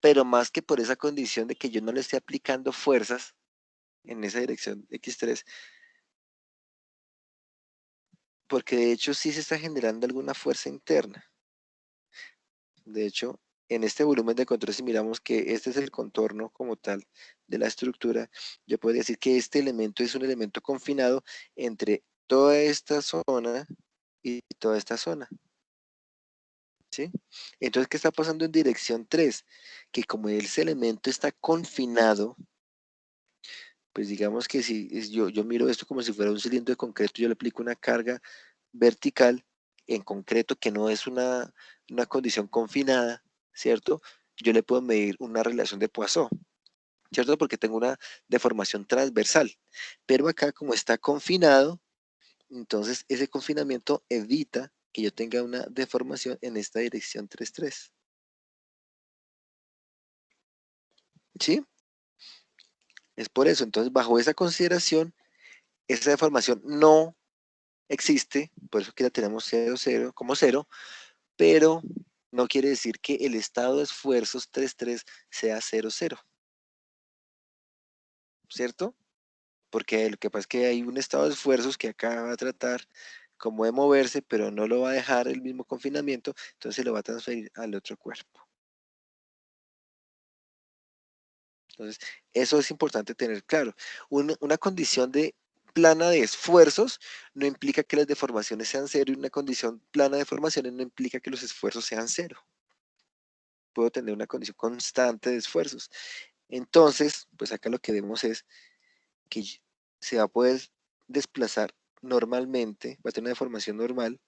[SPEAKER 1] pero más que por esa condición de que yo no le esté aplicando fuerzas en esa dirección X3, porque de hecho sí se está generando alguna fuerza interna. De hecho, en este volumen de control, si miramos que este es el contorno como tal de la estructura, yo podría decir que este elemento es un elemento confinado entre toda esta zona y toda esta zona. ¿Sí? Entonces, ¿qué está pasando en dirección 3? Que como ese elemento está confinado, pues digamos que si yo miro esto como si fuera un cilindro de concreto, yo le aplico una carga vertical en concreto que no es una condición confinada, ¿cierto? Yo le puedo medir una relación de Poisson, ¿cierto? Porque tengo una deformación transversal. Pero acá como está confinado, entonces ese confinamiento evita que yo tenga una deformación en esta dirección 3,3. ¿Sí? Es por eso. Entonces, bajo esa consideración, esa deformación no existe, por eso que la tenemos 0, 0, como 0, pero no quiere decir que el estado de esfuerzos 3,3 sea 0, 0, ¿cierto? Porque lo que pasa es que hay un estado de esfuerzos que acá va a tratar como de moverse, pero no lo va a dejar el mismo confinamiento, entonces lo va a transferir al otro cuerpo. Entonces, eso es importante tener claro. Una condición de plana de esfuerzos no implica que las deformaciones sean 0 y una condición plana de deformaciones no implica que los esfuerzos sean 0. Puedo tener una condición constante de esfuerzos. Entonces, pues acá lo que vemos es que se va a poder desplazar normalmente, va a tener una deformación normal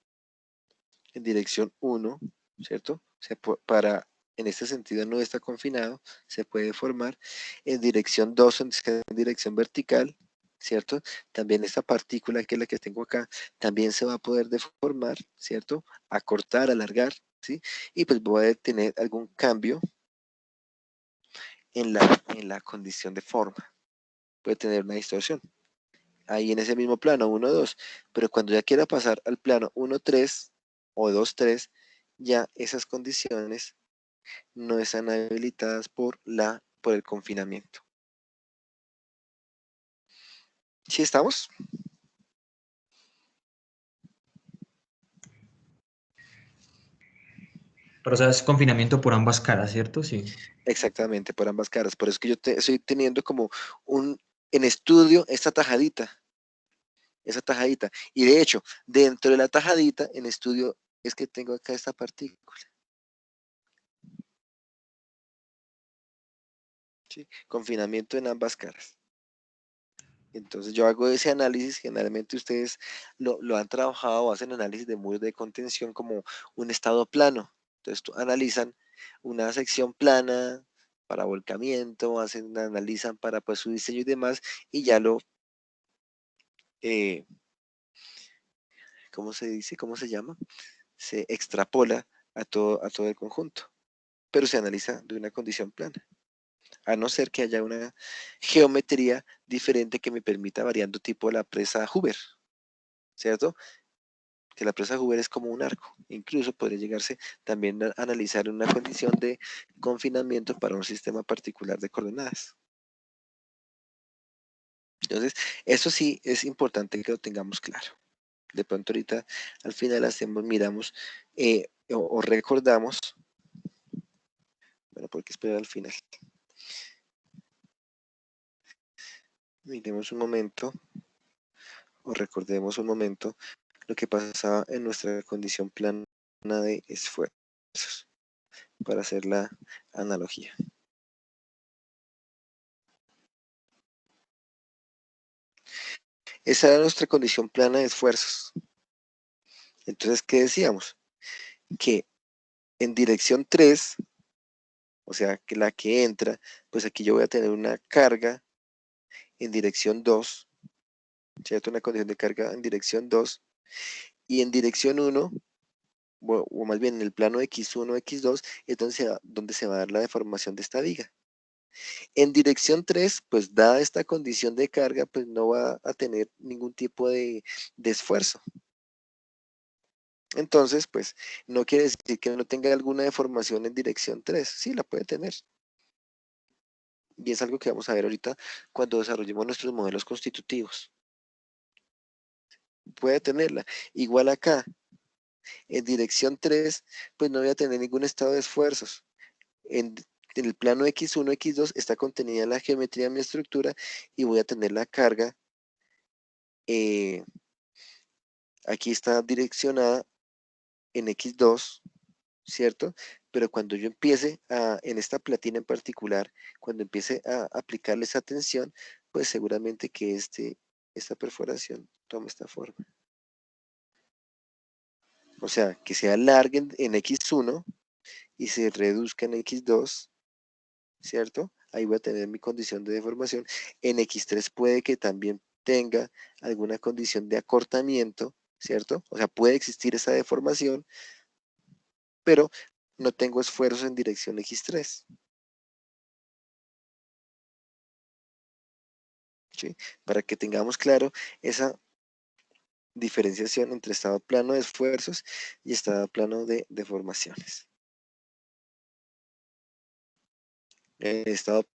[SPEAKER 1] en dirección 1, ¿cierto? O sea, en este sentido no está confinado, se puede formar en dirección 2, en dirección vertical, ¿cierto? También esta partícula que es la que tengo acá, también se va a poder deformar, ¿cierto? Acortar, alargar, ¿sí? Y pues voy a tener algún cambio en la condición de forma. Puede tener una distorsión. Ahí en ese mismo plano, 1, 2. Pero cuando ya quiera pasar al plano 1, 3 o 2, 3, ya esas condiciones no están habilitadas por el confinamiento. ¿Sí estamos?
[SPEAKER 3] Pero o sea, es confinamiento por ambas caras, ¿cierto? Sí.
[SPEAKER 1] Exactamente, por ambas caras. Por eso es que yo estoy teniendo como en estudio esta tajadita, esa tajadita. Y de hecho, dentro de la tajadita, en estudio, es que tengo acá esta partícula. ¿Sí? Confinamiento en ambas caras. Entonces yo hago ese análisis, generalmente ustedes lo han trabajado o hacen análisis de muros de contención como un estado plano. Entonces analizan una sección plana para volcamiento, analizan para pues, su diseño y demás, y ya lo, ¿cómo se dice? ¿Cómo se llama? Se extrapola a todo el conjunto, pero se analiza de una condición plana, a no ser que haya una geometría diferente que me permita variando tipo la presa Hoover, ¿cierto? Que la presa Hoover es como un arco. Incluso podría llegarse también a analizar una condición de confinamiento para un sistema particular de coordenadas. Entonces, eso sí es importante que lo tengamos claro. De pronto ahorita al final hacemos, miramos o recordamos, bueno, porque esperar al final. Miremos un momento o recordemos un momento lo que pasaba en nuestra condición plana de esfuerzos para hacer la analogía. Esa era nuestra condición plana de esfuerzos. Entonces, ¿qué decíamos? Que en dirección 3, o sea, que la que entra, pues aquí yo voy a tener una carga en dirección 2, ¿cierto? Una condición de carga en dirección 2, y en dirección 1, o más bien en el plano X1, X2, es donde se va a dar la deformación de esta viga. En dirección 3, pues dada esta condición de carga, pues no va a tener ningún tipo de esfuerzo. Entonces, pues no quiere decir que no tenga alguna deformación en dirección 3. Sí, la puede tener. Y es algo que vamos a ver ahorita cuando desarrollemos nuestros modelos constitutivos. Puede tenerla. Igual acá, en dirección 3, pues no voy a tener ningún estado de esfuerzos. En el plano X1, X2 está contenida la geometría de mi estructura y voy a tener la carga. Aquí está direccionada en X2, ¿cierto? Pero cuando yo empiece en esta platina en particular, cuando empiece a aplicarle esa tensión, pues seguramente que esta perforación tome esta forma. O sea, que se alargue en X1 y se reduzca en X2, ¿cierto? Ahí voy a tener mi condición de deformación. En X3 puede que también tenga alguna condición de acortamiento, ¿cierto? O sea, puede existir esa deformación, pero no tengo esfuerzos en dirección X3. ¿Sí? Para que tengamos claro esa diferenciación entre estado plano de esfuerzos y estado plano de deformaciones. El estado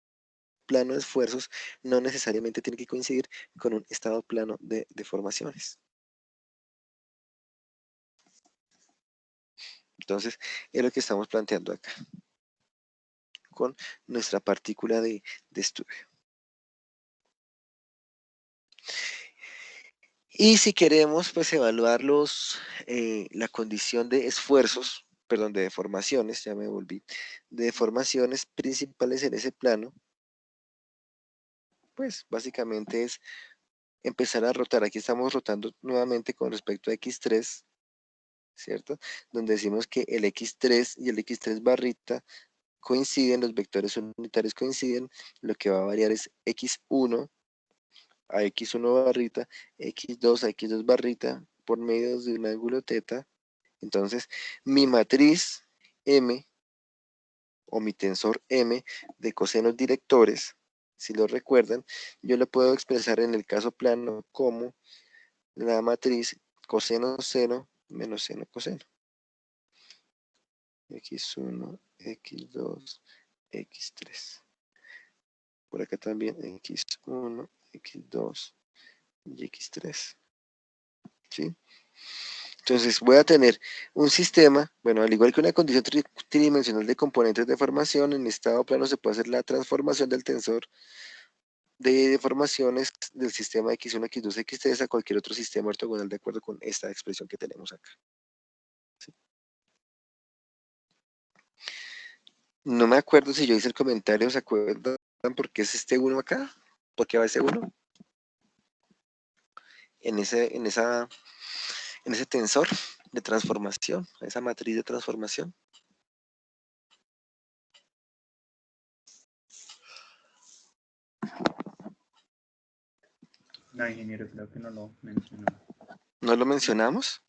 [SPEAKER 1] plano de esfuerzos no necesariamente tiene que coincidir con un estado plano de deformaciones. Entonces, es lo que estamos planteando acá con nuestra partícula de estudio. Y si queremos pues evaluar la condición de esfuerzos, perdón, de deformaciones, ya me volví, de deformaciones principales en ese plano, pues básicamente es empezar a rotar. Aquí estamos rotando nuevamente con respecto a X3, ¿cierto? Donde decimos que el X3 y el X3 barrita coinciden, los vectores unitarios coinciden, lo que va a variar es X1 a X1 barrita, X2 a X2 barrita, por medio de un ángulo teta. Entonces, mi matriz M o mi tensor M de cosenos directores, si lo recuerdan, yo lo puedo expresar en el caso plano como la matriz coseno seno menos seno coseno. X1, X2, X3. Por acá también X1, X2 y X3. ¿Sí? Entonces voy a tener un sistema, bueno, al igual que una condición tridimensional de componentes de formación, en estado plano se puede hacer la transformación del tensor de deformaciones del sistema X1, X2, X3 a cualquier otro sistema ortogonal de acuerdo con esta expresión que tenemos acá. ¿Sí? No me acuerdo si yo hice el comentario, ¿se acuerdan por qué es este 1 acá? ¿Por qué va ese 1? en ese tensor de transformación, esa matriz de transformación.
[SPEAKER 2] No, ingeniero, creo que no lo mencionó.
[SPEAKER 1] ¿No lo mencionamos?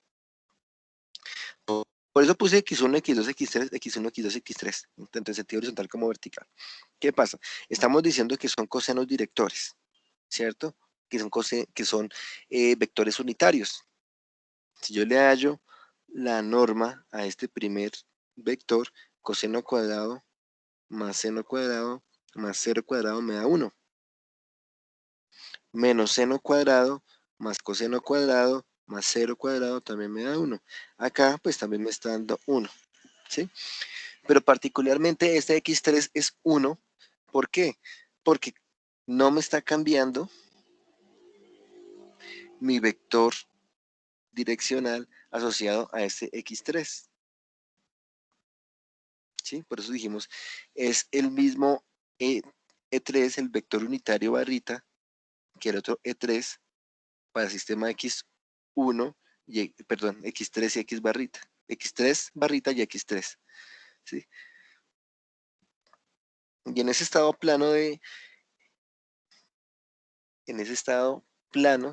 [SPEAKER 1] Por eso puse X1, X2, X3, X1, X2, X3, tanto en sentido horizontal como vertical. ¿Qué pasa? Estamos diciendo que son cosenos directores, ¿cierto? Que son vectores unitarios. Si yo le hallo la norma a este primer vector, coseno cuadrado más seno cuadrado más 0 cuadrado me da 1. Menos seno cuadrado más coseno cuadrado más 0 cuadrado también me da 1. Acá pues también me está dando 1, ¿sí? Pero particularmente este x3 es 1. ¿Por qué? Porque no me está cambiando mi vector direccional asociado a este x3. ¿Sí? Por eso dijimos, es el mismo E3, el vector unitario barrita, que el otro E3 para el sistema X1, perdón, X3 y X barrita. X3 barrita y X3. ¿Sí? Y en ese estado plano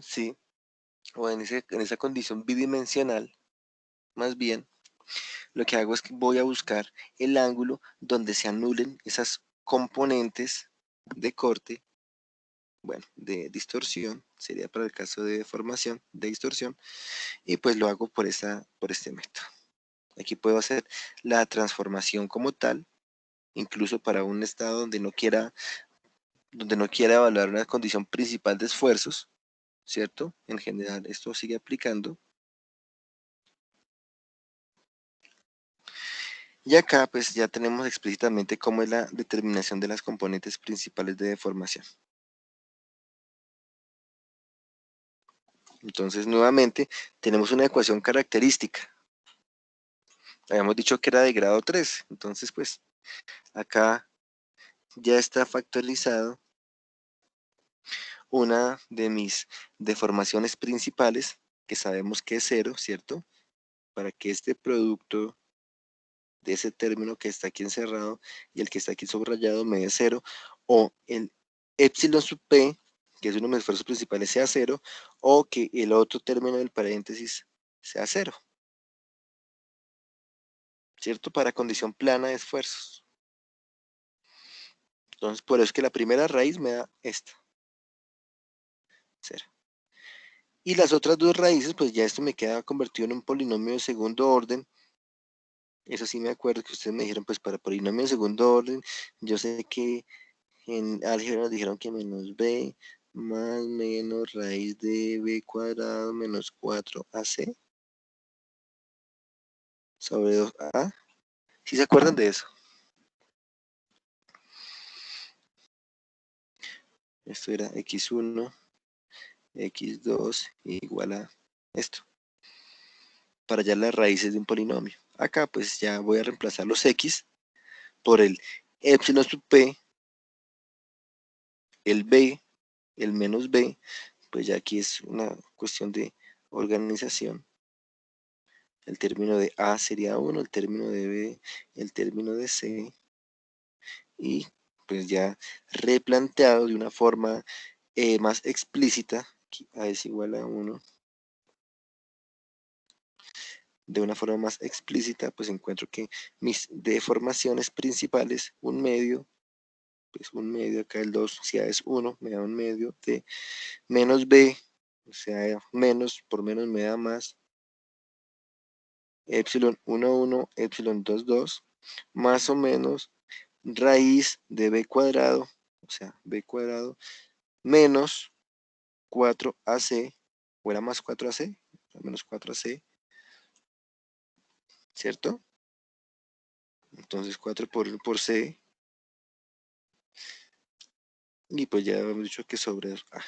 [SPEAKER 1] ¿sí? O en esa condición bidimensional, más bien, lo que hago es que voy a buscar el ángulo donde se anulen esas componentes de corte, bueno, de distorsión, sería para el caso de deformación, de distorsión, y pues lo hago por este método. Aquí puedo hacer la transformación como tal, incluso para un estado donde no quiera evaluar una condición principal de esfuerzos, ¿cierto? En general esto sigue aplicando. Y acá pues ya tenemos explícitamente cómo es la determinación de las componentes principales de deformación. Entonces nuevamente tenemos una ecuación característica. Habíamos dicho que era de grado 3, entonces pues acá ya está factorizado una de mis deformaciones principales, que sabemos que es 0, ¿cierto? Para que este producto de ese término que está aquí encerrado y el que está aquí subrayado me dé 0, o el épsilon sub p, que es uno de mis esfuerzos principales, sea 0, o que el otro término del paréntesis sea 0, ¿cierto? Para condición plana de esfuerzos. Entonces, por eso es que la primera raíz me da esta, 0. Y las otras dos raíces, pues ya esto me queda convertido en un polinomio de segundo orden. Eso sí me acuerdo que ustedes me dijeron, pues para polinomio de segundo orden, yo sé que en álgebra nos dijeron que menos b más menos raíz de b cuadrado menos 4ac sobre 2a. ¿Sí se acuerdan de eso? Esto era x1, x2 igual a esto. Para hallar las raíces de un polinomio. Acá pues ya voy a reemplazar los x por el épsilon sub p, el b, el menos b, pues ya aquí es una cuestión de organización. El término de A sería 1, el término de B, el término de C, y pues ya replanteado de una forma más explícita, aquí A es igual a 1, de una forma más explícita, pues encuentro que mis deformaciones principales, un medio, pues un medio, acá el 2, si A es 1, me da un medio de menos B, o sea, menos por menos me da más, épsilon 1, 1, épsilon 2, 2, más o menos raíz de b cuadrado, o sea, b cuadrado, menos 4ac, o era más 4ac, menos 4ac, ¿cierto? Entonces 4 por c, y pues ya hemos dicho que sobre a.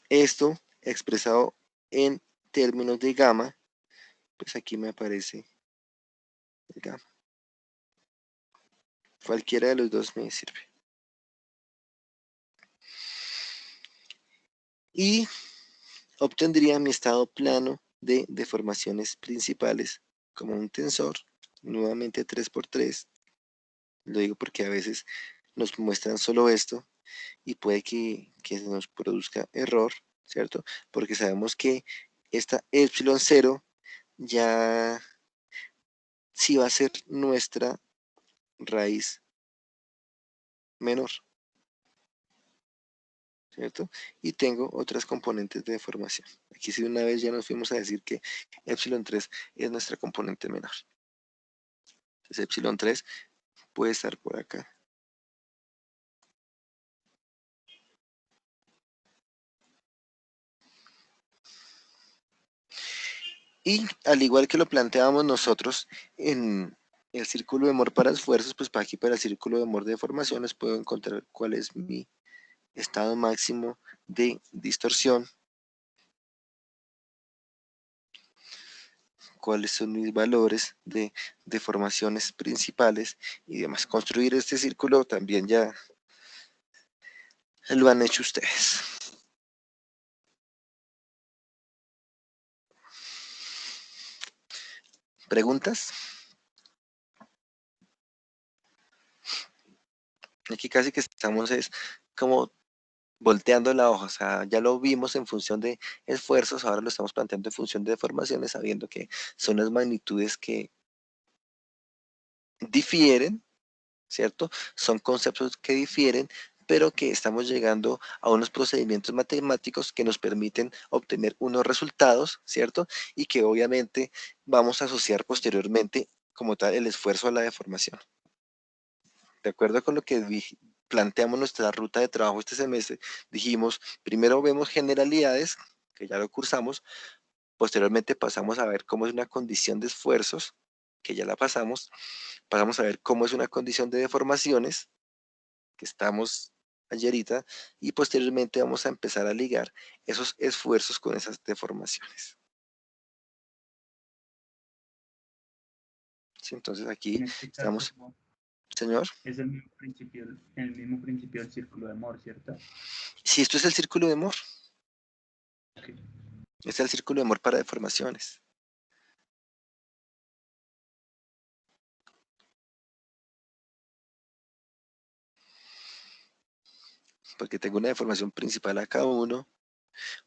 [SPEAKER 1] Esto expresado en términos de gamma, pues aquí me aparece el gamma. Cualquiera de los dos me sirve. y obtendría mi estado plano de deformaciones principales como un tensor, nuevamente 3×3. Lo digo porque a veces nos muestran solo esto y puede que se nos produzca error, ¿cierto? Porque sabemos que esta epsilon 0 ya sí va a ser nuestra raíz menor, ¿cierto? Y tengo otras componentes de deformación. Aquí sí de una vez ya nos fuimos a decir que epsilon 3 es nuestra componente menor. Entonces epsilon 3 puede estar por acá. Y al igual que lo planteábamos nosotros en el círculo de Moore para esfuerzos, pues para aquí para el círculo de Moore de deformaciones puedo encontrar cuál es mi estado máximo de distorsión, cuáles son mis valores de deformaciones principales y demás. Construir este círculo también ya lo han hecho ustedes. ¿Preguntas? Aquí casi que estamos es como volteando la hoja, o sea, ya lo vimos en función de esfuerzos, ahora lo estamos planteando en función de deformaciones, sabiendo que son las magnitudes que difieren, ¿cierto? Son conceptos que difieren, pero que estamos llegando a unos procedimientos matemáticos que nos permiten obtener unos resultados, ¿cierto? Y que obviamente vamos a asociar posteriormente como tal el esfuerzo a la deformación. De acuerdo con lo que planteamos nuestra ruta de trabajo este semestre, dijimos, primero vemos generalidades, que ya lo cursamos, posteriormente pasamos a ver cómo es una condición de esfuerzos, que ya la pasamos a ver cómo es una condición de deformaciones, que estamos ayerita, y posteriormente vamos a empezar a ligar esos esfuerzos con esas deformaciones. ¿Sí? Entonces aquí
[SPEAKER 2] En este caso,
[SPEAKER 1] estamos, señor.
[SPEAKER 2] es el mismo principio del círculo de Moore, ¿cierto?
[SPEAKER 1] Si esto es el círculo de Moore,
[SPEAKER 2] Okay.
[SPEAKER 1] este es el círculo de Moore para deformaciones. Porque tengo una deformación principal acá 1,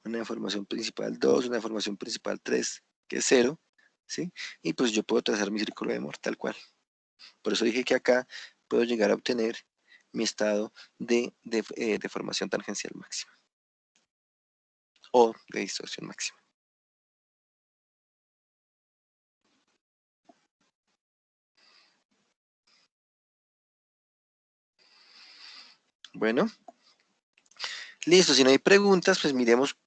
[SPEAKER 1] una deformación principal 2, una deformación principal 3, que es 0, ¿sí? Y pues yo puedo trazar mi círculo de Moore tal cual. Por eso dije que acá puedo llegar a obtener mi estado de deformación tangencial máxima o de distorsión máxima. Bueno, listo. Si no hay preguntas, pues miremos,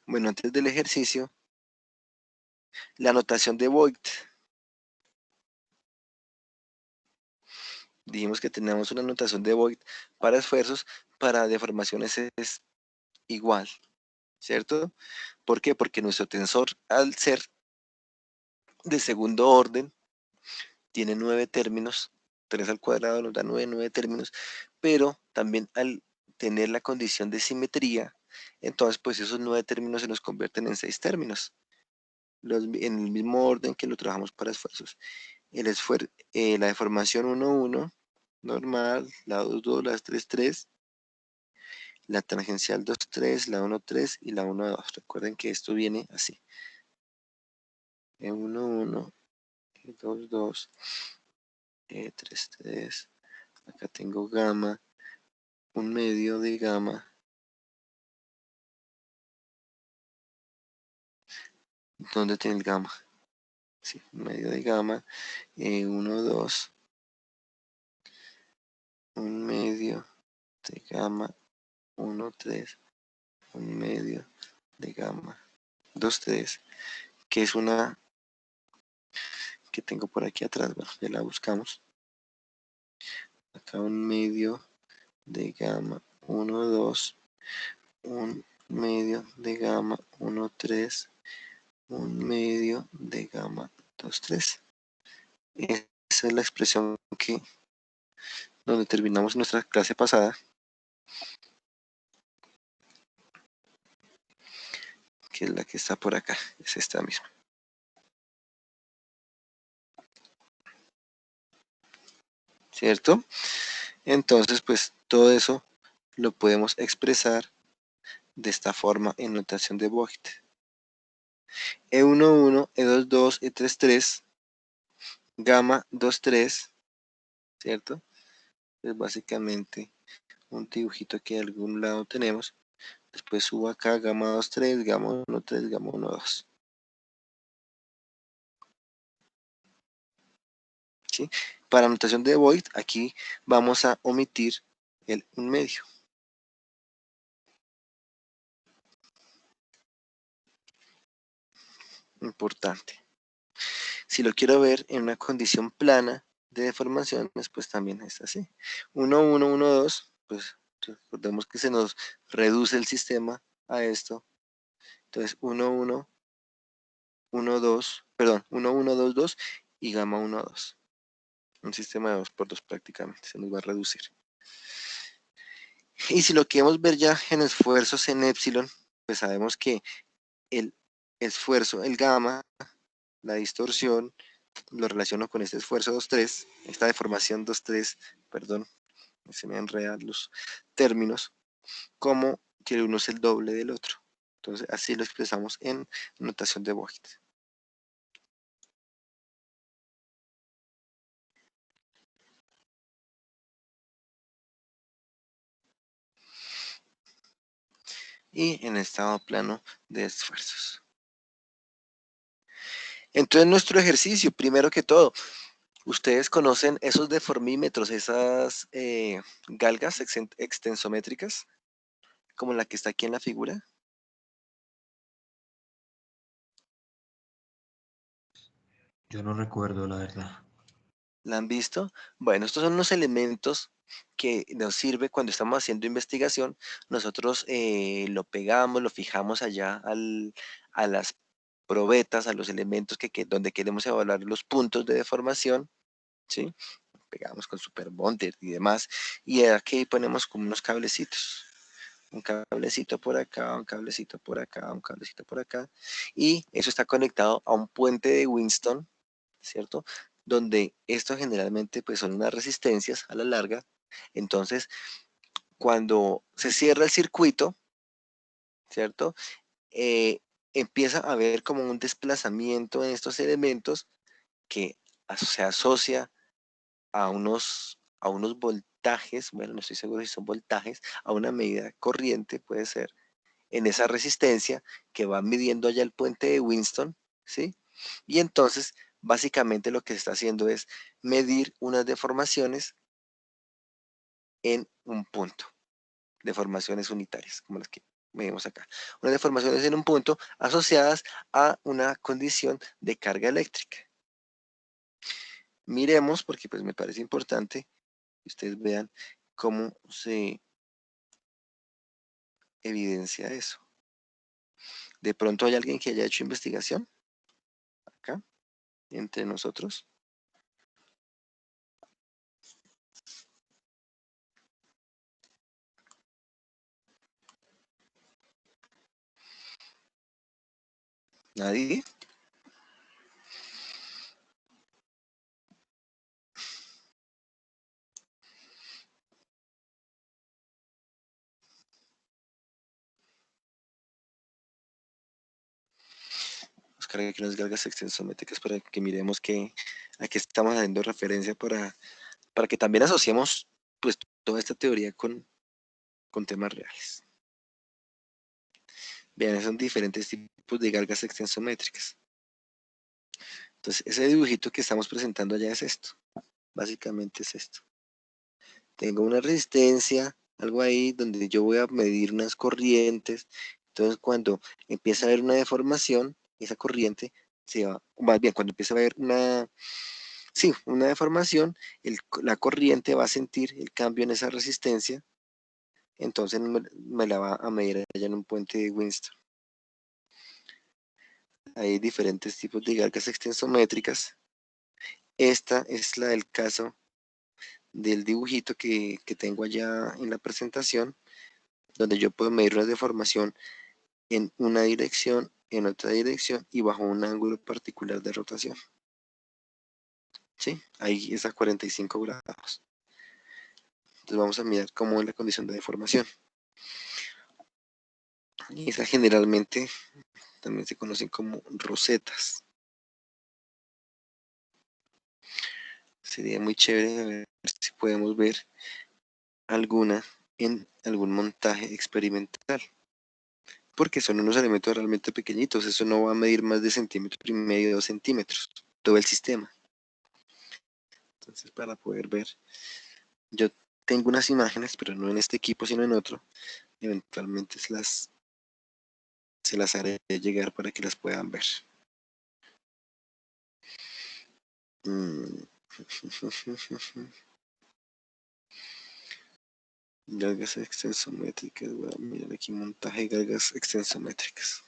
[SPEAKER 1] bueno, antes del ejercicio, la notación de Voigt. Dijimos que tenemos una notación de Voigt para esfuerzos, para deformaciones es igual, ¿cierto? ¿Por qué? Porque nuestro tensor, al ser de segundo orden, tiene 9 términos, 3 al cuadrado nos da 9 términos, pero también al tener la condición de simetría, entonces pues esos 9 términos se nos convierten en 6 términos, en el mismo orden que lo trabajamos para esfuerzos. La deformación 1,1, normal, la 2,2, la 3,3, la tangencial 2,3, la 1,3 y la 1,2. Recuerden que esto viene así. 1,1, 2,2, 3,3. Acá tengo gamma, un medio de gamma. ¿Dónde tiene el gamma? Sí, un medio de gamma. 1, 2. Un medio de gamma. 1, 3. Un medio de gamma. 2, 3. Que es una que tengo por aquí atrás. Bueno, ya la buscamos. Acá un medio de gamma 1, 2. Un medio de gamma 1, 3. Un medio de gamma 2, 3. Esa es la expresión que donde terminamos nuestra clase pasada. que es la que está por acá, es esta misma. ¿Cierto? Entonces, pues todo eso lo podemos expresar de esta forma en notación de Voigt. E11, E22, E33, gamma 23, ¿cierto? Es básicamente un dibujito que de algún lado tenemos. Después subo acá gamma 23, gamma 13, gamma 12. ¿Sí? Para notación de Voigt, aquí vamos a omitir el 1/2. Importante. Si lo quiero ver en una condición plana de deformaciones, pues también es así. 1, 1, 1, 2, pues recordemos que se nos reduce el sistema a esto. Entonces 1, 1, 1, 2, perdón, 1, 1, 2, 2 y gamma 1, 2. Un sistema de 2 por 2 prácticamente se nos va a reducir. Y si lo queremos ver ya en esfuerzos en epsilon, pues sabemos que el esfuerzo, el gamma, la distorsión, lo relaciono con este esfuerzo 2,3, esta deformación 2,3, perdón, se me enredan los términos, como que el uno es el doble del otro. Entonces así lo expresamos en notación de Voigt. Y en estado plano de esfuerzos. Entonces nuestro ejercicio, primero que todo, ustedes conocen esos deformímetros, esas galgas extensométricas, como la que está aquí en la figura.
[SPEAKER 3] Yo no recuerdo, la verdad.
[SPEAKER 1] ¿La han visto? Bueno, estos son los elementos que nos sirve cuando estamos haciendo investigación. Nosotros lo pegamos, lo fijamos allá a las probetas, a los elementos donde queremos evaluar los puntos de deformación, ¿sí? Pegamos con Super Bonder y demás. Y aquí ponemos como unos cablecitos. Un cablecito por acá, un cablecito por acá, un cablecito por acá. Y eso está conectado a un puente de Winston, ¿cierto? Donde esto generalmente pues son unas resistencias a la larga. Entonces, cuando se cierra el circuito, ¿cierto? Eh, empieza a haber como un desplazamiento en estos elementos que se asocia a unos voltajes, bueno, no estoy seguro si son voltajes, a una medida corriente, puede ser, en esa resistencia que va midiendo allá el puente de Winston, ¿sí? Y entonces, básicamente lo que se está haciendo es medir unas deformaciones en un punto, deformaciones unitarias, como las que medimos acá. Unas deformaciones en un punto asociadas a una condición de carga eléctrica. Miremos, porque pues me parece importante que ustedes vean cómo se evidencia eso. De pronto hay alguien que haya hecho investigación acá, entre nosotros. ¿Nadie? Buscar aquí unas galgas extensométricas para que miremos a qué estamos haciendo referencia para que también asociemos pues toda esta teoría con temas reales. Vean, son diferentes tipos de galgas extensométricas. Entonces, ese dibujito que estamos presentando allá es esto. Básicamente es esto. Tengo una resistencia, algo ahí donde yo voy a medir unas corrientes. Entonces, cuando empieza a haber una deformación, esa corriente se va, más bien, cuando empieza a haber una deformación, la corriente va a sentir el cambio en esa resistencia, entonces me la va a medir allá en un puente de Winston. Hay diferentes tipos de galgas extensométricas. Esta es la del caso del dibujito que tengo allá en la presentación, donde yo puedo medir una deformación en una dirección, en otra dirección y bajo un ángulo particular de rotación. ¿Sí? Ahí es a 45 grados. Entonces vamos a mirar cómo es la condición de deformación. Y esa generalmente también se conocen como rosetas. Sería muy chévere ver si podemos ver alguna en algún montaje experimental. Porque son unos elementos realmente pequeñitos. Eso no va a medir más de 1,5 cm, 2 centímetros. Todo el sistema. Entonces, para poder ver, yo tengo unas imágenes, pero no en este equipo, sino en otro. Eventualmente se las haré llegar para que las puedan ver. Galgas extensométricas. Voy a mirar aquí montaje de galgas extensométricas.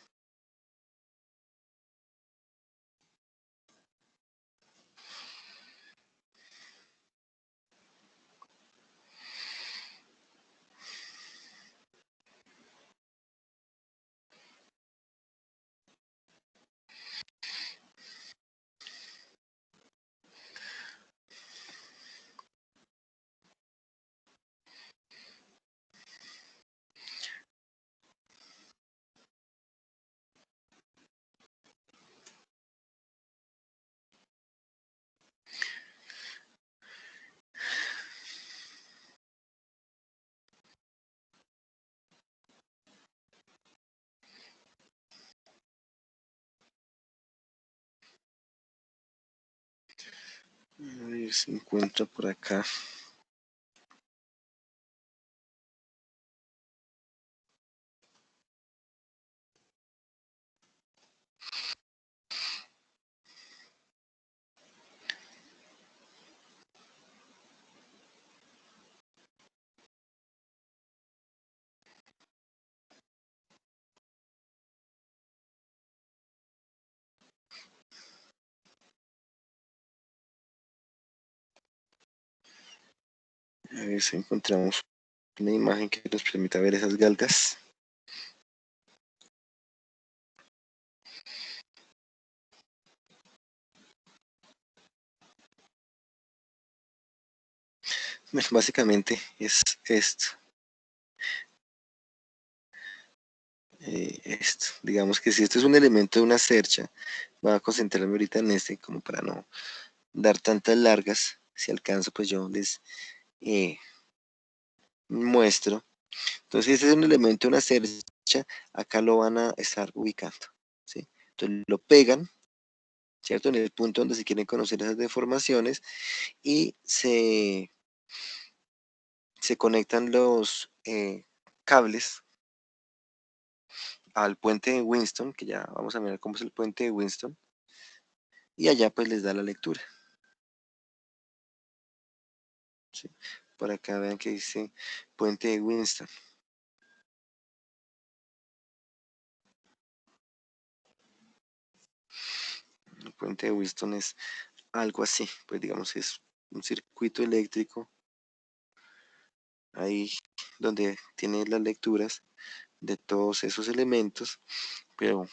[SPEAKER 1] A ver si encuentro por acá. A ver si encontramos una imagen que nos permita ver esas galgas. Bueno, básicamente es esto. Esto. Digamos que si esto es un elemento de una cercha, voy a concentrarme ahorita en este como para no dar tantas largas. Si alcanzo, pues yo les muestro. Entonces, este es un elemento de una cercha, acá lo van a estar ubicando, ¿sí? Entonces lo pegan, ¿cierto? En el punto donde se quieren conocer esas deformaciones y se conectan los cables al puente de Winston, que ya vamos a mirar cómo es el puente de Winston, y allá pues les da la lectura. ¿Sí? Por acá vean que dice puente de Winston. El puente de Winston es algo así, pues digamos es un circuito eléctrico ahí donde tiene las lecturas de todos esos elementos, pero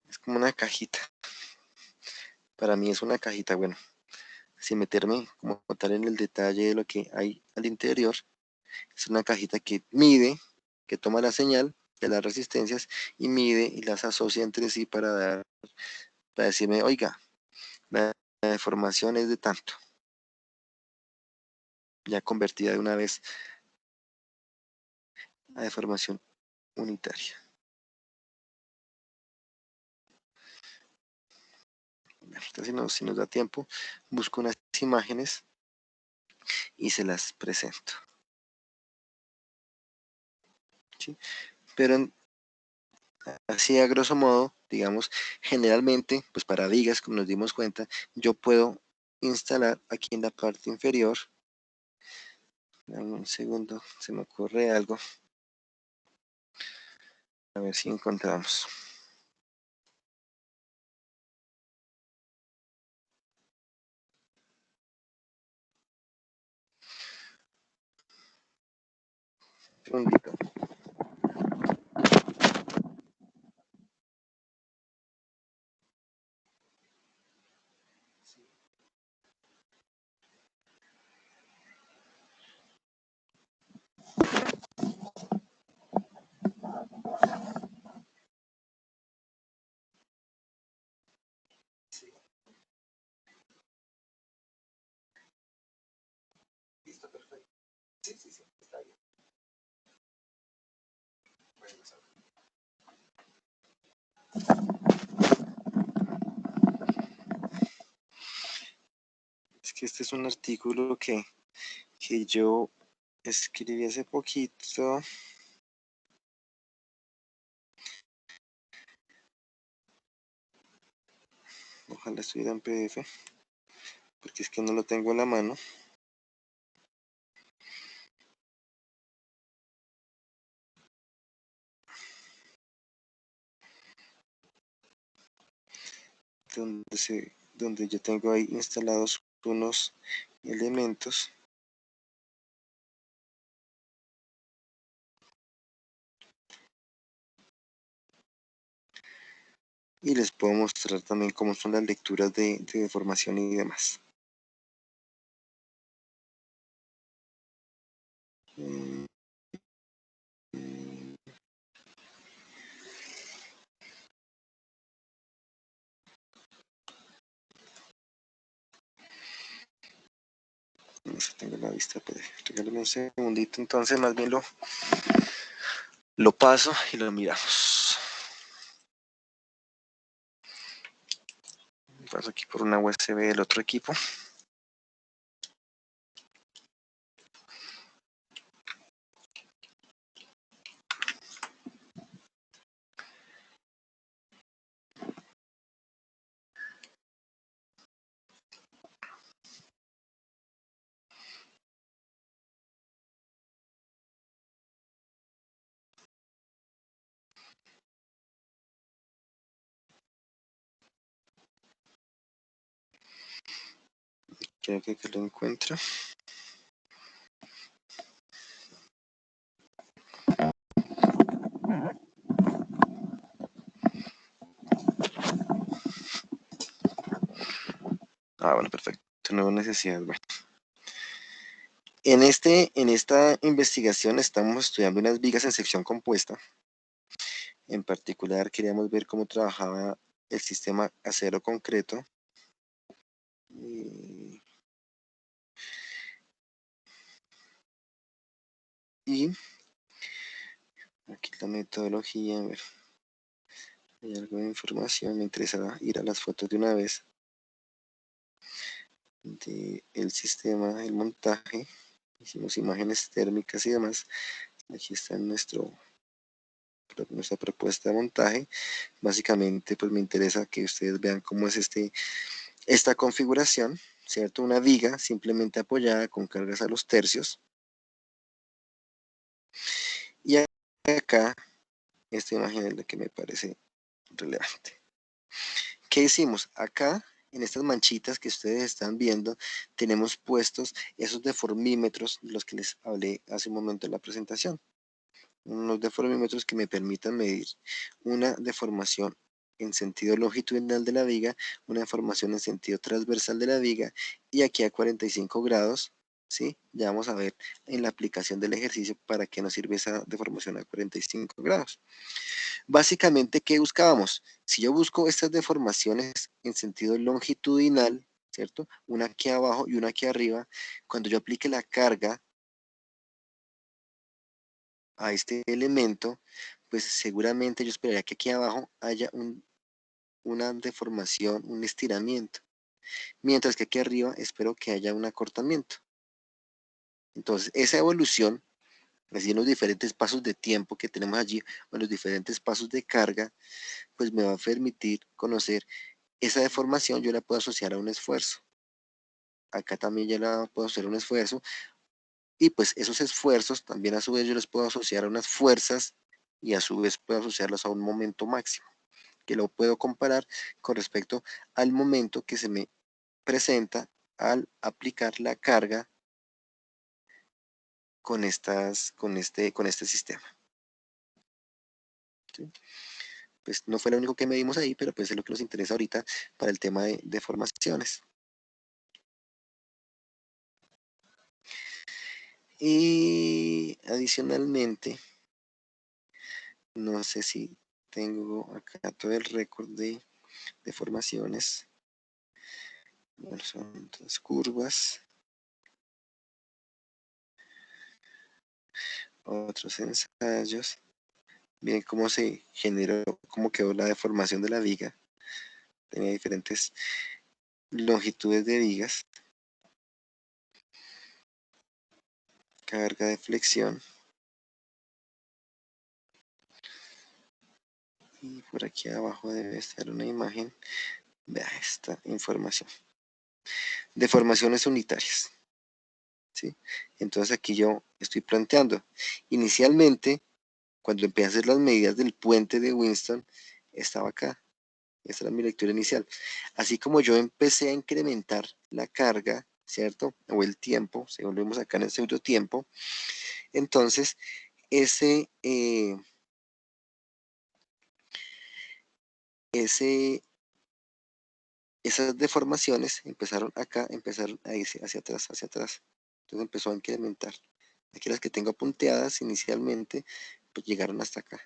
[SPEAKER 1] es como una cajita. Para mí es una cajita, bueno, sin meterme como tal en el detalle de lo que hay al interior, es una cajita que mide, que toma la señal de las resistencias y mide y las asocia entre sí para decirme, oiga, la deformación es de tanto, ya convertida de una vez a deformación unitaria. Si nos da tiempo, busco unas imágenes y se las presento. ¿Sí? Pero así a grosso modo, digamos, generalmente, pues para vigas, como nos dimos cuenta, yo puedo instalar aquí en la parte inferior. Dame un segundo, se me ocurre algo. A ver si encontramos. Un segundito. Sí, sí, sí, está bien. Es que este es un artículo que yo escribí hace poquito. Ojalá estuviera en PDF, porque es que no lo tengo en la mano. Donde yo tengo ahí instalados unos elementos. Y les puedo mostrar también cómo son las lecturas de deformación y demás. No sé, tengo la vista PDF. Regálame un segundito, entonces más bien lo paso y lo miramos. Paso aquí por una USB del otro equipo. Creo que lo encuentro. Bueno, perfecto. No hubo necesidad. Bueno. En esta investigación estamos estudiando unas vigas en sección compuesta. En particular, queríamos ver cómo trabajaba el sistema acero concreto. Y aquí la metodología, a ver, hay algo de información, me interesa ir a las fotos de una vez del sistema, el montaje, hicimos imágenes térmicas y demás. Aquí está nuestra propuesta de montaje. Básicamente, pues me interesa que ustedes vean cómo es esta configuración, ¿cierto? Una viga simplemente apoyada con cargas a los tercios. Y acá, esta imagen es la que me parece relevante. ¿Qué hicimos? Acá, en estas manchitas que ustedes están viendo, tenemos puestos esos deformímetros de los que les hablé hace un momento en la presentación. Unos deformímetros que me permitan medir una deformación en sentido longitudinal de la viga, una deformación en sentido transversal de la viga, y aquí a 45 grados, ¿sí? Ya vamos a ver en la aplicación del ejercicio para qué nos sirve esa deformación a 45 grados. Básicamente, ¿qué buscábamos? Si yo busco estas deformaciones en sentido longitudinal, ¿cierto? Una aquí abajo y una aquí arriba, cuando yo aplique la carga a este elemento, pues seguramente yo esperaría que aquí abajo haya una deformación, un estiramiento, mientras que aquí arriba espero que haya un acortamiento. Entonces, esa evolución, así en los diferentes pasos de tiempo que tenemos allí, o en los diferentes pasos de carga, pues me va a permitir conocer esa deformación, yo la puedo asociar a un esfuerzo. Acá también ya la puedo hacer un esfuerzo, y pues esos esfuerzos también a su vez yo los puedo asociar a unas fuerzas, y a su vez puedo asociarlos a un momento máximo, que lo puedo comparar con respecto al momento que se me presenta al aplicar la carga con este sistema. ¿Sí? Pues no fue lo único que medimos ahí, pero pues es lo que nos interesa ahorita para el tema de deformaciones. Y adicionalmente, no sé si tengo acá todo el récord de deformaciones. Bueno, son las curvas. otros ensayos. Miren cómo se generó, cómo quedó la deformación de la viga. Tenía diferentes longitudes de vigas. Carga de flexión. Y por aquí abajo debe estar una imagen. Vea esta información. Deformaciones unitarias. ¿Sí? Entonces aquí yo estoy planteando. Inicialmente, cuando empecé a hacer las medidas del puente de Winston, estaba acá. Esta era mi lectura inicial. Así como yo empecé a incrementar la carga, ¿cierto? O el tiempo, si volvemos acá en el pseudo tiempo, entonces ese, esas deformaciones empezaron acá, empezaron a irse hacia atrás, hacia atrás. Entonces empezó a incrementar. Aquí las que tengo apunteadas inicialmente, pues llegaron hasta acá.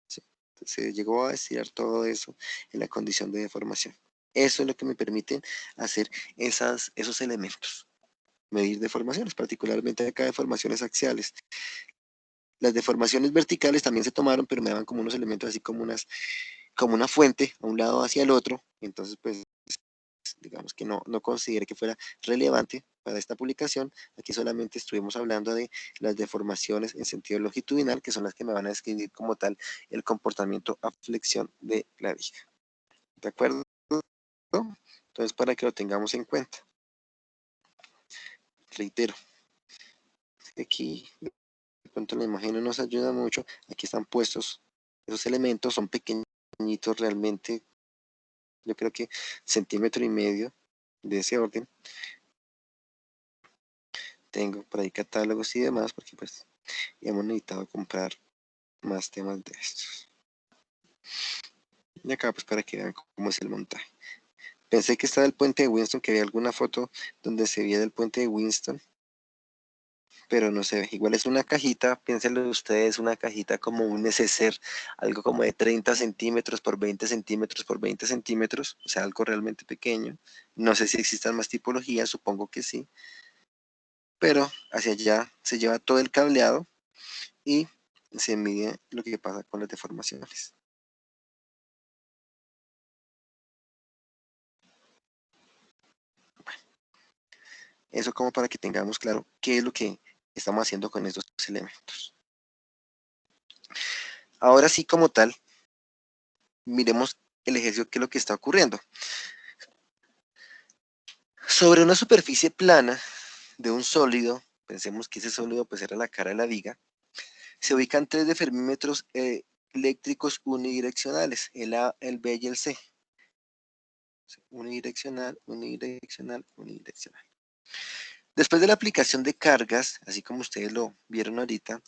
[SPEAKER 1] ¿Sí? Entonces se llegó a estirar todo eso en la condición de deformación. Eso es lo que me permite hacer esos elementos. Medir deformaciones, particularmente acá deformaciones axiales. Las deformaciones verticales también se tomaron, pero me daban como unos elementos así como una fuente a un lado hacia el otro. Entonces, pues, digamos que no consideré que fuera relevante para esta publicación. Aquí solamente estuvimos hablando de las deformaciones en sentido longitudinal, que son las que me van a describir como tal el comportamiento a flexión de la viga. ¿De acuerdo? Entonces, para que lo tengamos en cuenta. Reitero, aquí de pronto la imagen no nos ayuda mucho. Aquí están puestos esos elementos, son pequeñitos realmente. Yo creo que 1,5 cm de ese orden. Tengo por ahí catálogos y demás, porque pues hemos necesitado comprar más temas de estos. Y acá pues para que vean cómo es el montaje. Pensé que estaba el puente de Winston, que había alguna foto donde se veía del puente de Winston, pero no se ve. Igual es una cajita, piénsenlo ustedes, una cajita como un neceser, algo como de 30 centímetros por 20 centímetros por 20 centímetros, o sea, algo realmente pequeño. No sé si existan más tipologías, supongo que sí, pero hacia allá se lleva todo el cableado y se mide lo que pasa con las deformaciones. Eso como para que tengamos claro qué es lo que estamos haciendo con estos elementos. Ahora sí, como tal, miremos el ejercicio, qué es lo que está ocurriendo. Sobre una superficie plana de un sólido, pensemos que ese sólido pues era la cara de la viga, se ubican 3 defermímetros eléctricos unidireccionales, el A, el B y el C. Unidireccional, unidireccional, unidireccional. Después de la aplicación de cargas, así como ustedes lo vieron ahorita,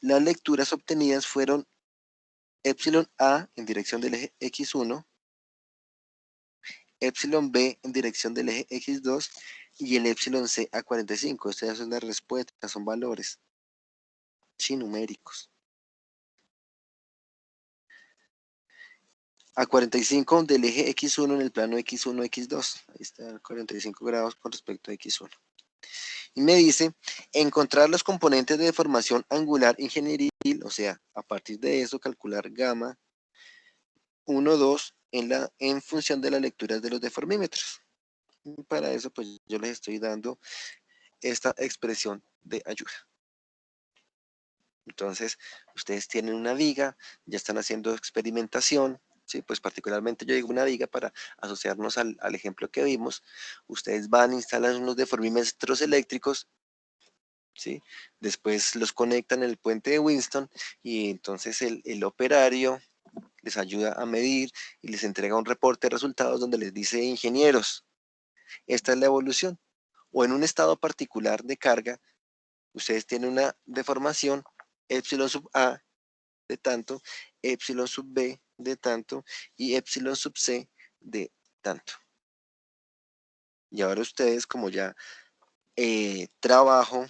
[SPEAKER 1] las lecturas obtenidas fueron epsilon A en dirección del eje X1, epsilon B en dirección del eje X2 y el epsilon C a 45. Estas son las respuestas, son valores, sí, numéricos. A 45 del eje X1 en el plano X1, X2. Ahí está 45 grados con respecto a X1. Y me dice, encontrar los componentes de deformación angular ingenieril, o sea, a partir de eso calcular gamma 1, 2 en función de las lecturas de los deformímetros. Y para eso, pues yo les estoy dando esta expresión de ayuda. Entonces, ustedes tienen una viga, ya están haciendo experimentación, ¿sí? Pues particularmente yo digo una viga para asociarnos al ejemplo que vimos. Ustedes van, instalan unos deformímetros eléctricos, ¿sí? Después los conectan en el puente de Winston y entonces el operario les ayuda a medir y les entrega un reporte de resultados donde les dice, ingenieros, esta es la evolución. O en un estado particular de carga, ustedes tienen una deformación epsilon sub A de tanto, epsilon sub B de tanto y epsilon sub C de tanto. Y ahora ustedes, como ya trabajo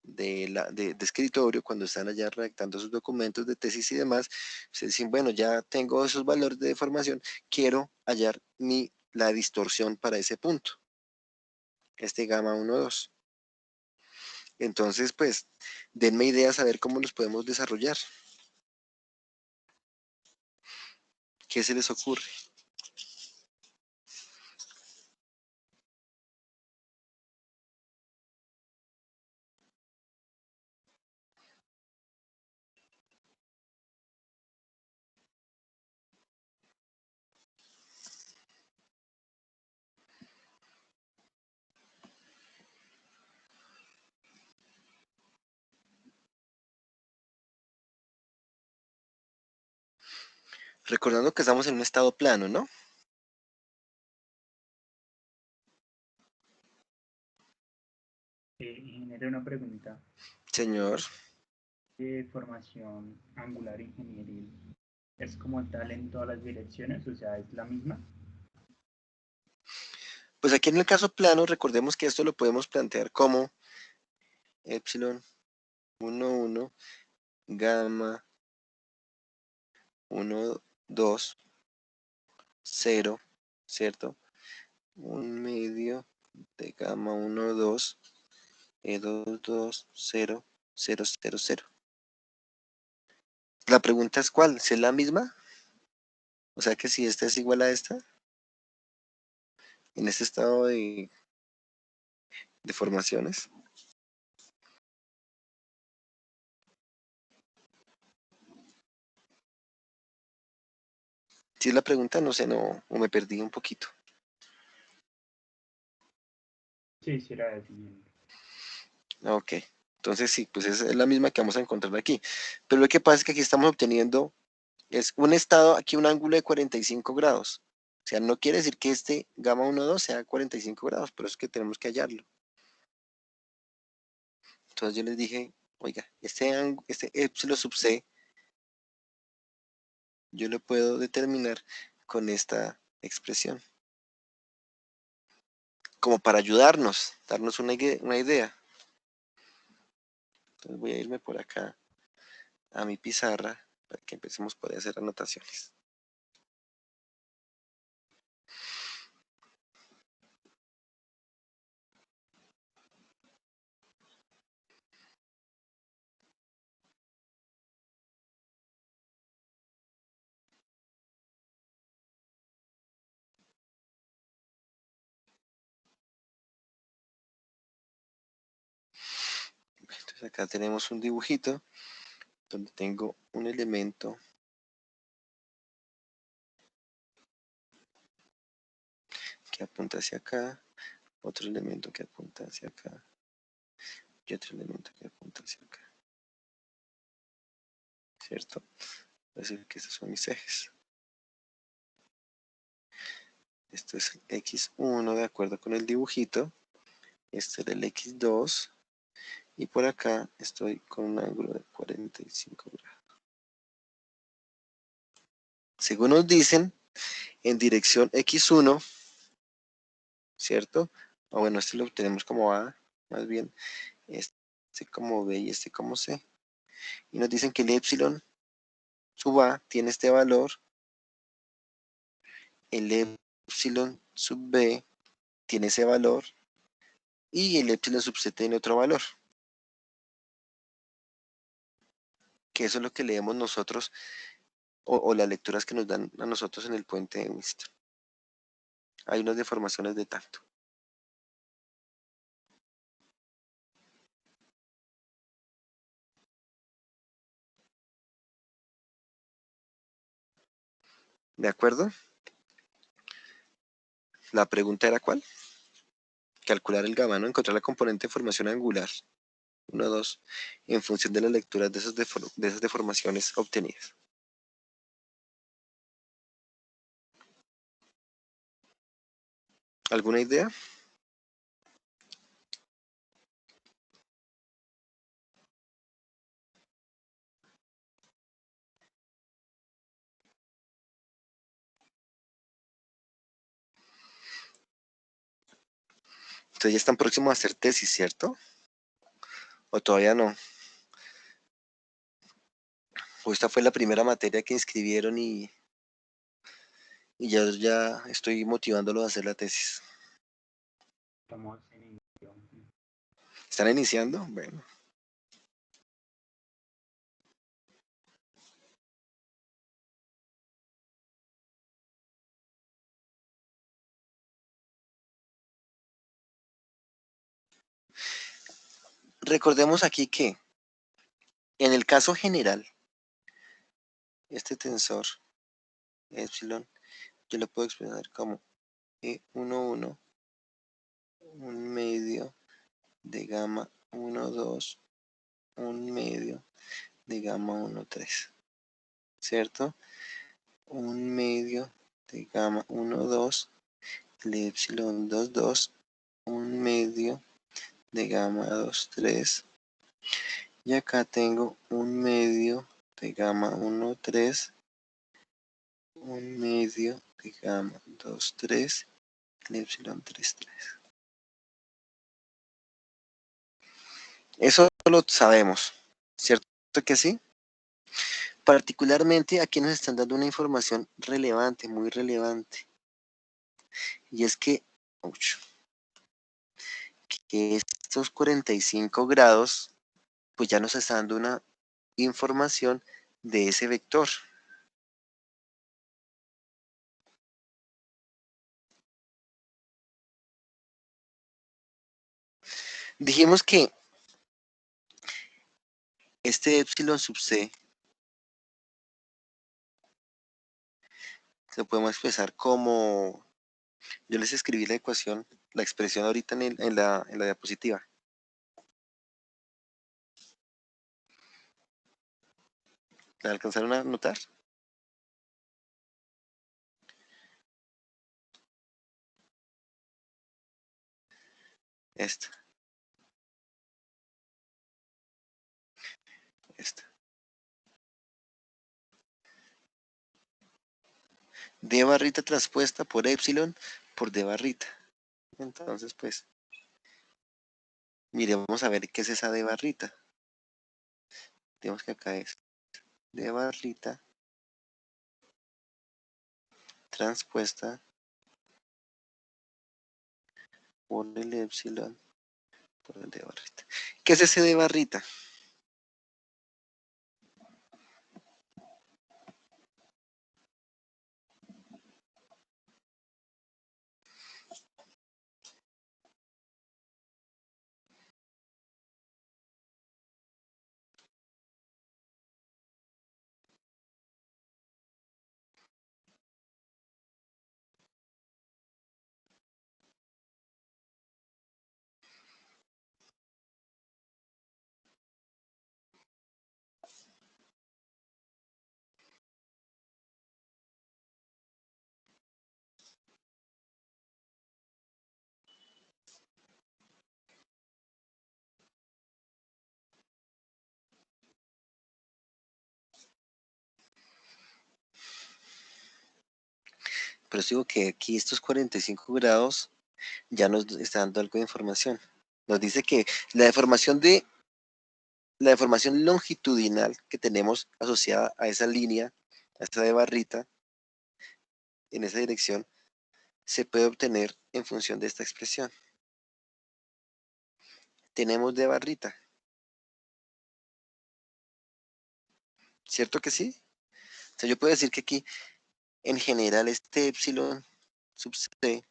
[SPEAKER 1] de escritorio, cuando están allá redactando sus documentos de tesis y demás, ustedes dicen, bueno, ya tengo esos valores de deformación, quiero hallar la distorsión para ese punto, este gamma 1, 2. Entonces, pues, denme ideas a ver cómo los podemos desarrollar. ¿Qué se les ocurre? Recordando que estamos en un estado plano, ¿no?
[SPEAKER 2] Ingeniero, una pregunta.
[SPEAKER 1] Señor.
[SPEAKER 2] Formación angular ingenieril, ¿es como tal en todas las direcciones? O sea, ¿es la misma?
[SPEAKER 1] Pues aquí en el caso plano, recordemos que esto lo podemos plantear como epsilon 1, gamma 1, 2, 0, ¿cierto? Un medio de gamma 1, 2, E2, 2, 0, 0, 0, 0. La pregunta es ¿cuál? ¿Si es la misma? O sea que si esta es igual a esta, en este estado de formaciones. Si es la pregunta, no sé, no, o me perdí un poquito.
[SPEAKER 2] Sí, sí era definido.
[SPEAKER 1] Ok, entonces sí, pues es la misma que vamos a encontrar aquí. Pero lo que pasa es que aquí estamos obteniendo, es un estado, aquí un ángulo de 45 grados. O sea, no quiere decir que este gamma 1,2 sea 45 grados, pero es que tenemos que hallarlo. Entonces yo les dije, oiga, este epsilon sub c, yo lo puedo determinar con esta expresión. Como para ayudarnos, darnos una idea. Entonces voy a irme por acá a mi pizarra para que empecemos por ahí a hacer anotaciones. Entonces acá tenemos un dibujito donde tengo un elemento que apunta hacia acá, otro elemento que apunta hacia acá y otro elemento que apunta hacia acá. ¿Cierto? Es decir, que estos son mis ejes. Esto es el X1 de acuerdo con el dibujito. Este es el X2. Y por acá estoy con un ángulo de 45 grados. Según nos dicen, en dirección X1, ¿cierto? O bueno, este lo obtenemos como A, más bien, este como B y este como C. Y nos dicen que el epsilon sub A tiene este valor, el epsilon sub B tiene ese valor, y el epsilon sub C tiene otro valor. Que eso es lo que leemos nosotros, o las lecturas que nos dan a nosotros en el puente de Winston. Hay unas deformaciones de tanto. ¿De acuerdo? La pregunta era ¿cuál? Calcular el gamma, ¿no? Encontrar la componente de formación angular. 1, 2, en función de las lecturas de esas deformaciones obtenidas. ¿Alguna idea? Ustedes ya están próximos a hacer tesis, ¿cierto? ¿O todavía no? ¿O esta fue la primera materia que inscribieron y ya estoy motivándolos a hacer la tesis?
[SPEAKER 2] Estamos en inicio.
[SPEAKER 1] ¿Están iniciando? Bueno. Recordemos aquí que en el caso general, este tensor epsilon, yo lo puedo expresar como E11, un medio de gamma 1,2, un medio de gamma 1,3, ¿cierto? Un medio de gamma 1,2, el epsilon 2,2, un medio de gamma 2,3, y acá tengo un medio de gamma 1,3, un medio de gamma 2,3, el epsilon 3,3. Eso lo sabemos, ¿cierto que sí? Particularmente aquí nos están dando una información relevante, muy relevante. Y es que, que estos 45 grados, pues ya nos está dando una información de ese vector. Dijimos que este epsilon sub c se podemos expresar como, yo les escribí la ecuación, la expresión ahorita en la diapositiva. ¿La alcanzaron a notar? Esta. Esta. D barrita transpuesta por epsilon por D barrita. Entonces, pues, miremos a ver qué es esa D barrita. Digamos que acá es D barrita transpuesta por el epsilon por el D barrita. ¿Qué es ese D barrita? Pero os digo que aquí estos 45 grados ya nos está dando algo de información. Nos dice que la deformación longitudinal que tenemos asociada a esa línea, a esta de barrita, en esa dirección, se puede obtener en función de esta expresión. Tenemos de barrita. ¿Cierto que sí? O sea, yo puedo decir que aquí, en general, este epsilon sub c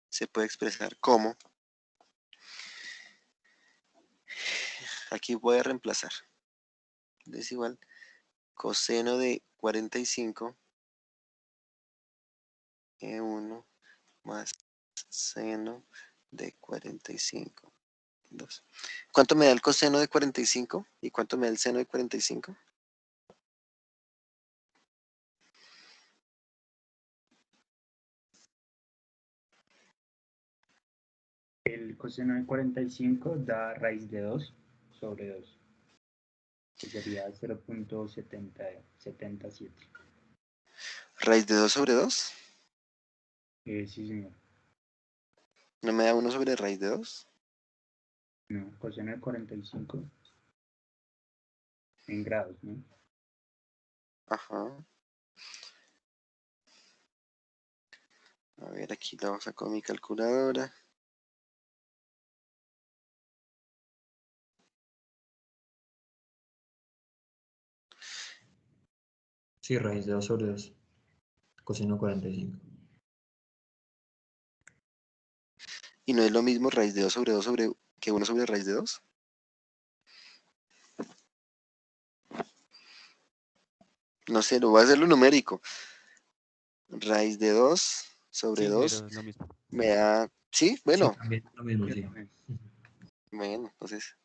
[SPEAKER 1] se puede expresar como, aquí voy a reemplazar, es igual coseno de 45 E1 más seno de 45. 2. ¿Cuánto me da el coseno de 45? ¿Y cuánto me da el seno de 45?
[SPEAKER 2] El coseno de 45 da raíz de 2 sobre 2, que sería 0.77.
[SPEAKER 1] ¿Raíz de 2 sobre 2?
[SPEAKER 2] Sí, señor.
[SPEAKER 1] ¿No me da 1 sobre raíz de 2?
[SPEAKER 2] No, coseno de 45 en grados, ¿no?
[SPEAKER 1] Ajá. A ver, aquí la saco mi calculadora.
[SPEAKER 3] Sí, raíz de 2 sobre 2. Coseno 45.
[SPEAKER 1] ¿Y no es lo mismo raíz de 2 sobre 2 que 1 sobre raíz de 2? No sé, lo voy a hacerlo numérico. Raíz de 2 sobre
[SPEAKER 4] Sí,
[SPEAKER 1] 2
[SPEAKER 4] pero es lo mismo.
[SPEAKER 1] me da... Sí,
[SPEAKER 3] Sí,
[SPEAKER 1] bueno,
[SPEAKER 3] también lo mismo,
[SPEAKER 2] Yo
[SPEAKER 3] sí.
[SPEAKER 2] también.
[SPEAKER 1] bueno, entonces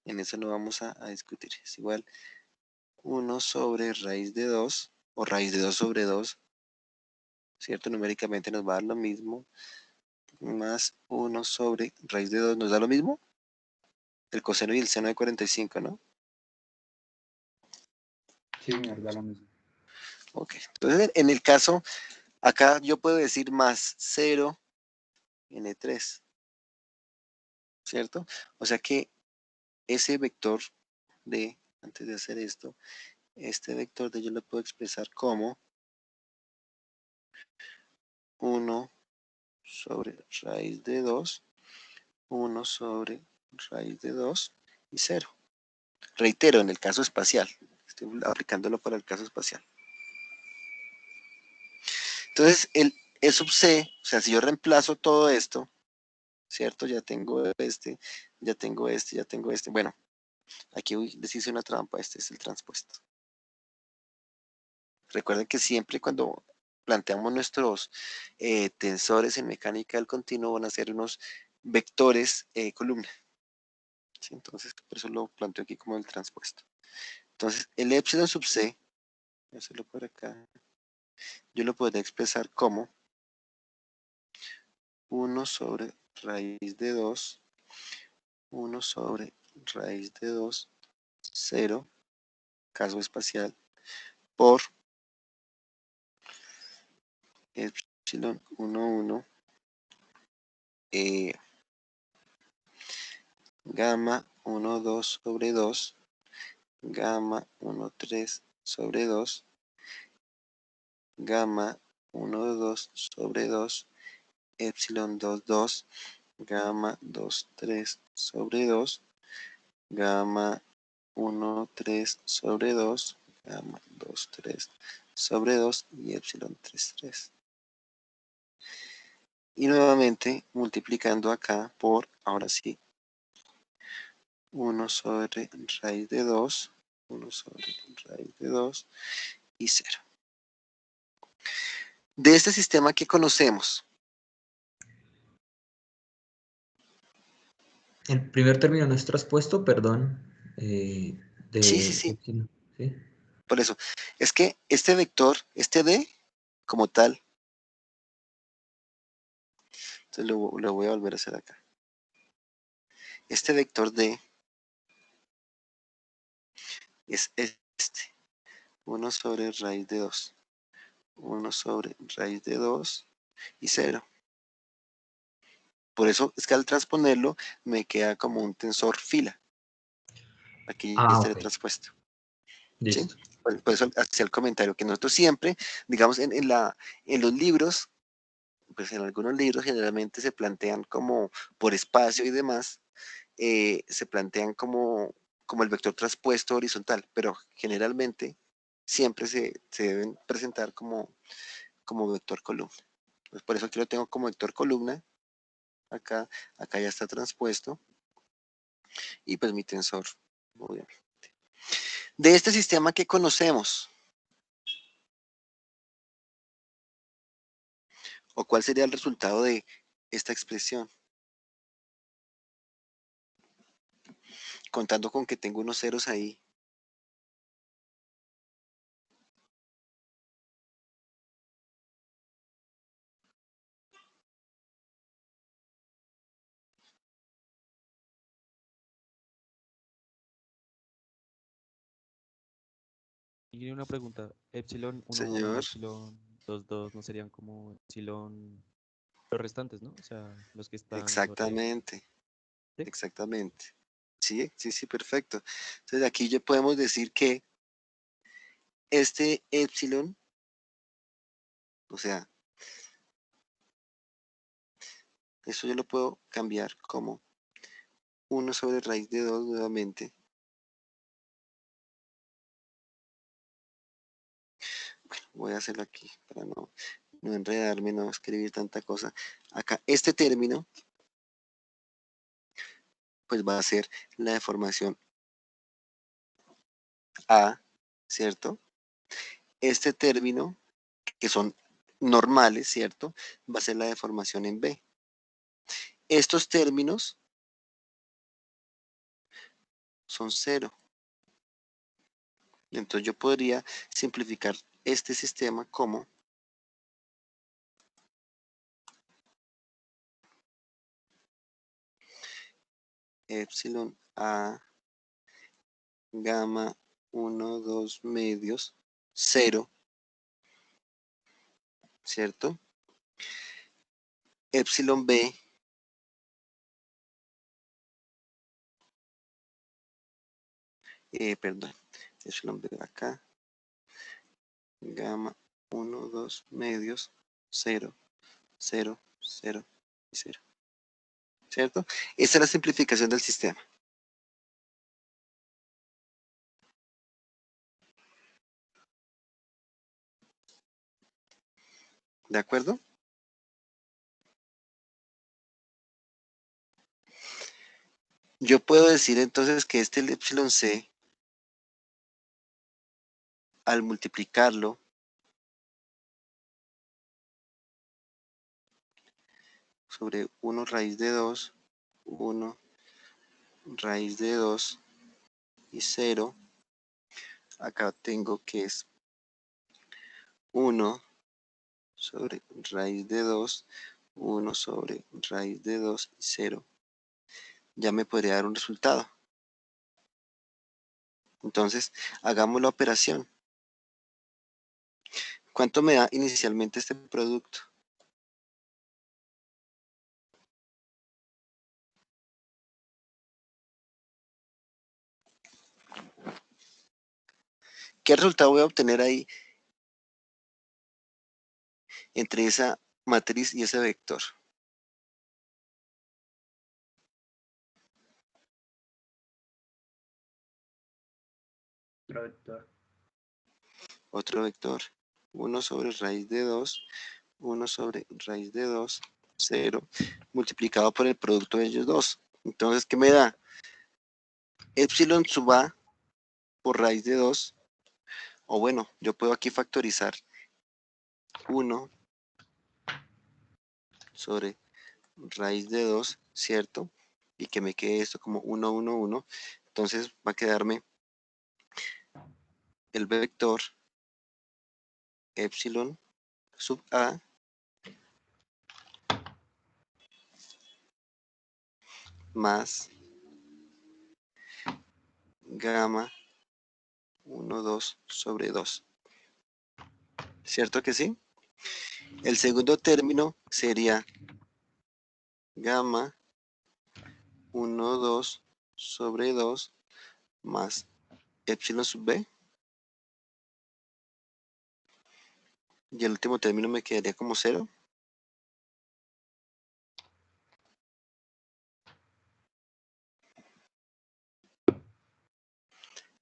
[SPEAKER 1] en eso no vamos a discutir. Es igual 1 sobre raíz de 2 o raíz de 2 sobre 2, ¿cierto? Numéricamente nos va a dar lo mismo, más 1 sobre raíz de 2 nos da lo mismo, el coseno y el seno de 45, ¿no?
[SPEAKER 2] Sí, me da lo mismo.
[SPEAKER 1] Ok, entonces en el caso, acá yo puedo decir más 0 n3, ¿cierto? O sea que ese vector de, antes de hacer esto, este vector de yo lo puedo expresar como 1 sobre raíz de 2, 1 sobre raíz de 2 y 0. Reitero, en el caso espacial. Estoy aplicándolo para el caso espacial. Entonces, el E sub C, o sea, si yo reemplazo todo esto, ¿cierto? Ya tengo este, ya tengo este, ya tengo este. Bueno, aquí les hice una trampa, este es el transpuesto. Recuerden que siempre cuando planteamos nuestros tensores en mecánica del continuo van a ser unos vectores columna. ¿Sí? Entonces, por eso lo planteo aquí como el transpuesto. Entonces, el epsilon sub c, voy a hacerlo por acá, yo lo podría expresar como 1 sobre raíz de 2, 1 sobre raíz de 2, 0, caso espacial, por epsilon 1, 1, gamma 1, 2 sobre 2, gamma 1, 3 sobre 2, gamma 1, 2 sobre 2, epsilon 2, 2, gamma 2, 3 sobre 2, gamma 1, 3 sobre 2, gamma 2, 3 sobre 2 y epsilon 3, 3. Y nuevamente multiplicando acá por, ahora sí, 1 sobre raíz de 2, 1 sobre raíz de 2 y 0. De este sistema que conocemos,
[SPEAKER 3] El primer término no es traspuesto, perdón,
[SPEAKER 1] sí,
[SPEAKER 3] de
[SPEAKER 1] sí, sí,
[SPEAKER 3] epsilon, ¿sí?
[SPEAKER 1] por eso, es que este vector, este D, como tal, entonces lo voy a volver a hacer acá. Este vector D es este, 1 sobre raíz de 2, 1 sobre raíz de 2 y 0. Por eso es que al transponerlo me queda como un tensor fila. Aquí
[SPEAKER 3] Ah,
[SPEAKER 1] está el
[SPEAKER 3] ok,
[SPEAKER 1] transpuesto. ¿Sí?
[SPEAKER 3] listo.
[SPEAKER 1] Por eso hacía el comentario que nosotros siempre, digamos, en los libros, pues en algunos libros generalmente se plantean como por espacio y demás, se plantean como el vector traspuesto horizontal, pero generalmente siempre se deben presentar como vector columna. Pues por eso aquí lo tengo como vector columna. Acá ya está transpuesto. Y pues mi tensor, obviamente. De este sistema que conocemos, o cuál sería el resultado de esta expresión, contando con que tengo unos ceros ahí.
[SPEAKER 4] Y una pregunta, epsilon 1, 1 y
[SPEAKER 1] Señor,
[SPEAKER 4] epsilon 2, 2 no serían como epsilon los restantes, ¿no? O sea, los que están sobre...
[SPEAKER 1] exactamente,
[SPEAKER 4] ¿Sí?
[SPEAKER 1] exactamente. Sí, sí, sí, perfecto. Entonces aquí ya podemos decir que este epsilon, o sea, eso yo lo puedo cambiar como 1 sobre raíz de 2 nuevamente. voy a hacerlo aquí para no enredarme, no escribir tanta cosa. Acá, este término, pues va a ser la deformación A, ¿cierto? Este término, que son normales, ¿cierto? Va a ser la deformación en B. Estos términos son 0. Entonces yo podría simplificar este sistema como epsilon A gamma 1, 2 medios 0, ¿cierto? Epsilon B perdón, epsilon B acá, gamma 1, 2 medios 0, 0, 0 y 0, ¿cierto? Esta es la simplificación del sistema. ¿De acuerdo? Yo puedo decir entonces que este epsilon C, al multiplicarlo sobre 1 raíz de 2, 1 raíz de 2 y 0, acá tengo que es 1 sobre raíz de 2, 1 sobre raíz de 2 y 0. Ya me podría dar un resultado. Entonces, hagamos la operación. ¿Cuánto me da inicialmente este producto? ¿Qué resultado voy a obtener ahí entre esa matriz y ese vector?
[SPEAKER 2] Otro vector.
[SPEAKER 1] Otro vector. 1 sobre raíz de 2, 1 sobre raíz de 2, 0, multiplicado por el producto de ellos dos. Entonces, ¿qué me da? Epsilon sub A por raíz de 2, o bueno, yo puedo aquí factorizar 1 sobre raíz de 2, ¿cierto? Y que me quede esto como 1, 1, 1. Entonces va a quedarme el vector epsilon sub A más gamma 1, 2 sobre 2. ¿Cierto que sí? El segundo término sería gamma 1, 2 sobre 2 más epsilon sub B. Y el último término me quedaría como 0.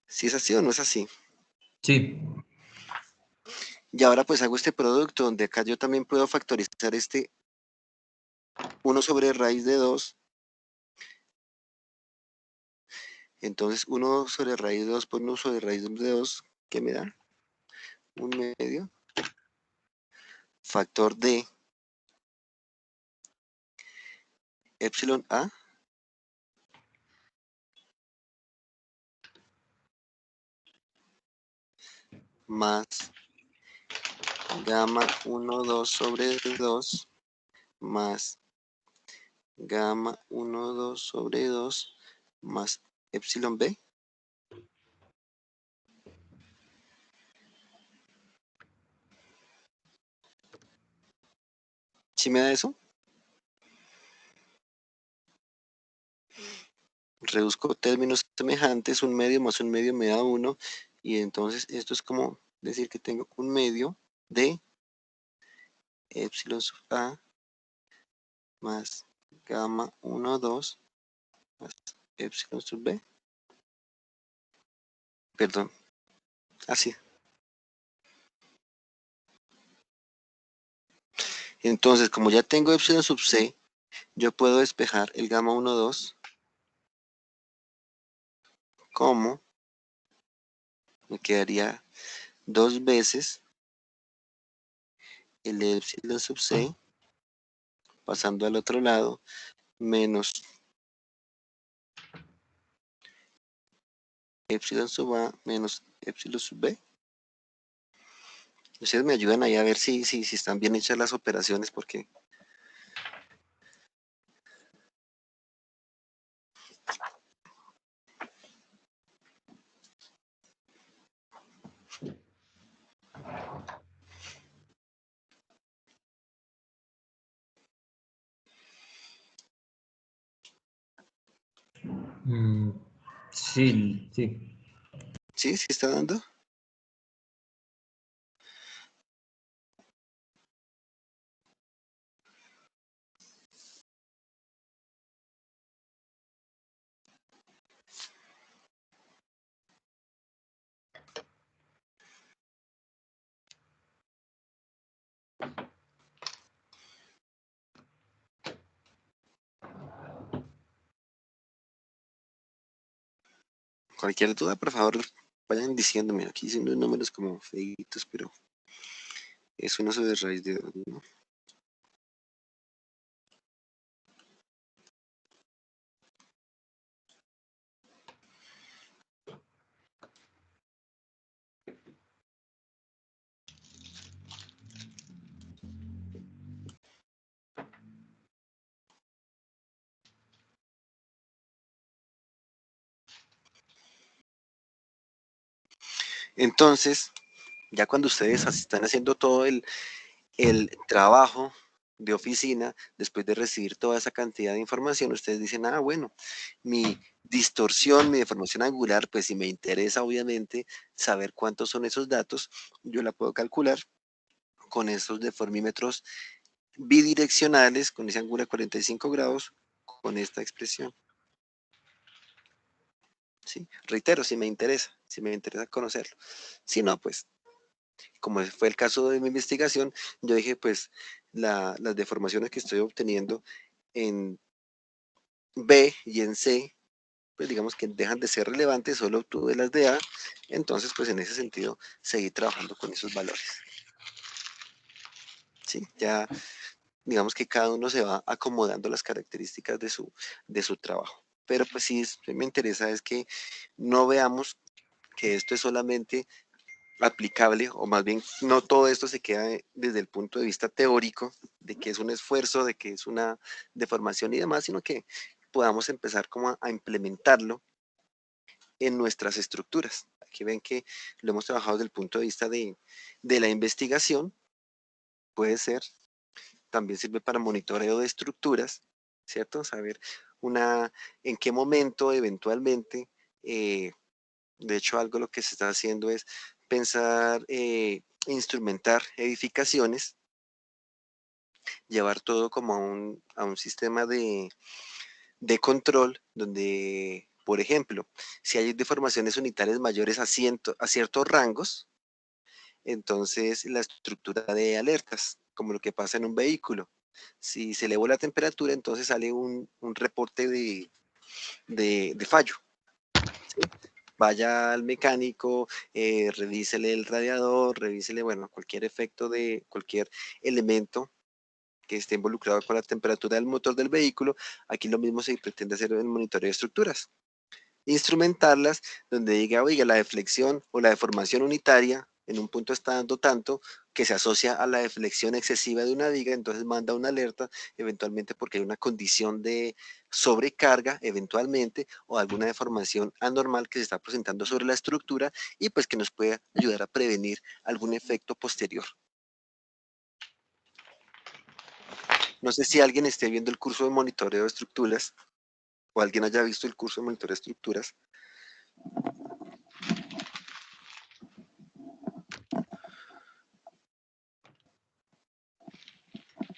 [SPEAKER 1] ¿Si es así o no es así?
[SPEAKER 3] Sí,
[SPEAKER 1] Y ahora pues hago este producto donde acá yo también puedo factorizar este 1 sobre raíz de 2. Entonces 1 sobre raíz de 2 por 1 sobre raíz de 2, ¿qué me da? 1 medio. Factor de epsilon A más gamma 1, 2 sobre 2 más gamma 1, 2 sobre 2 más epsilon B. ¿Sí me da eso? Reduzco términos semejantes, un medio más un medio me da 1, y entonces esto es como decir que tengo un medio de epsilon sub A más gamma 1, 2 más epsilon sub B. Perdón, así. Entonces, como ya tengo epsilon sub c, yo puedo despejar el gamma 1, 2 como me quedaría 2 veces el epsilon sub c, pasando al otro lado, menos epsilon sub a menos epsilon sub b. Ustedes me ayudan ahí a ver si están bien hechas las operaciones, porque
[SPEAKER 3] Sí, sí.
[SPEAKER 1] sí está dando. Cualquier duda, por favor, vayan diciéndome. Aquí siendo números como feitos, pero eso no se de raíz de 2, ¿no? Entonces, ya cuando ustedes están haciendo todo el trabajo de oficina, después de recibir toda esa cantidad de información, ustedes dicen, ah, bueno, mi distorsión, mi deformación angular, pues si me interesa obviamente saber cuántos son esos datos, yo la puedo calcular con esos deformímetros bidireccionales, con ese ángulo de 45 grados, con esta expresión. ¿Sí? Reitero, si me interesa conocerlo. Si no, pues como fue el caso de mi investigación, yo dije, pues las deformaciones que estoy obteniendo en B y en C, pues digamos que dejan de ser relevantes, solo obtuve las de A, entonces pues en ese sentido seguí trabajando con esos valores. Sí, ya digamos que cada uno se va acomodando las características de su trabajo. Pero pues sí, me interesa es que no veamos que esto es solamente aplicable, o más bien no todo esto se queda desde el punto de vista teórico, de que es un esfuerzo, de que es una deformación y demás, sino que podamos empezar como a implementarlo en nuestras estructuras. Aquí ven que lo hemos trabajado desde el punto de vista de la investigación, puede ser, también sirve para monitoreo de estructuras, ¿cierto? Saber en qué momento eventualmente, de hecho algo lo que se está haciendo es pensar, instrumentar edificaciones, llevar todo como a un sistema de control donde, por ejemplo, si hay deformaciones unitarias mayores a ciertos rangos, entonces la estructura de alertas, como lo que pasa en un vehículo. Si se elevó la temperatura, entonces sale un reporte de fallo. ¿Sí? Vaya al mecánico, revísele el radiador, revísele, bueno, cualquier efecto de cualquier elemento que esté involucrado con la temperatura del motor del vehículo. Aquí lo mismo se pretende hacer en el monitoreo de estructuras. Instrumentarlas donde diga, oiga, la deflexión o la deformación unitaria en un punto está dando tanto que se asocia a la deflexión excesiva de una viga, entonces manda una alerta eventualmente porque hay una condición de sobrecarga eventualmente o alguna deformación anormal que se está presentando sobre la estructura y pues que nos puede ayudar a prevenir algún efecto posterior. No sé si alguien esté viendo el curso de monitoreo de estructuras o alguien haya visto el curso de monitoreo de estructuras.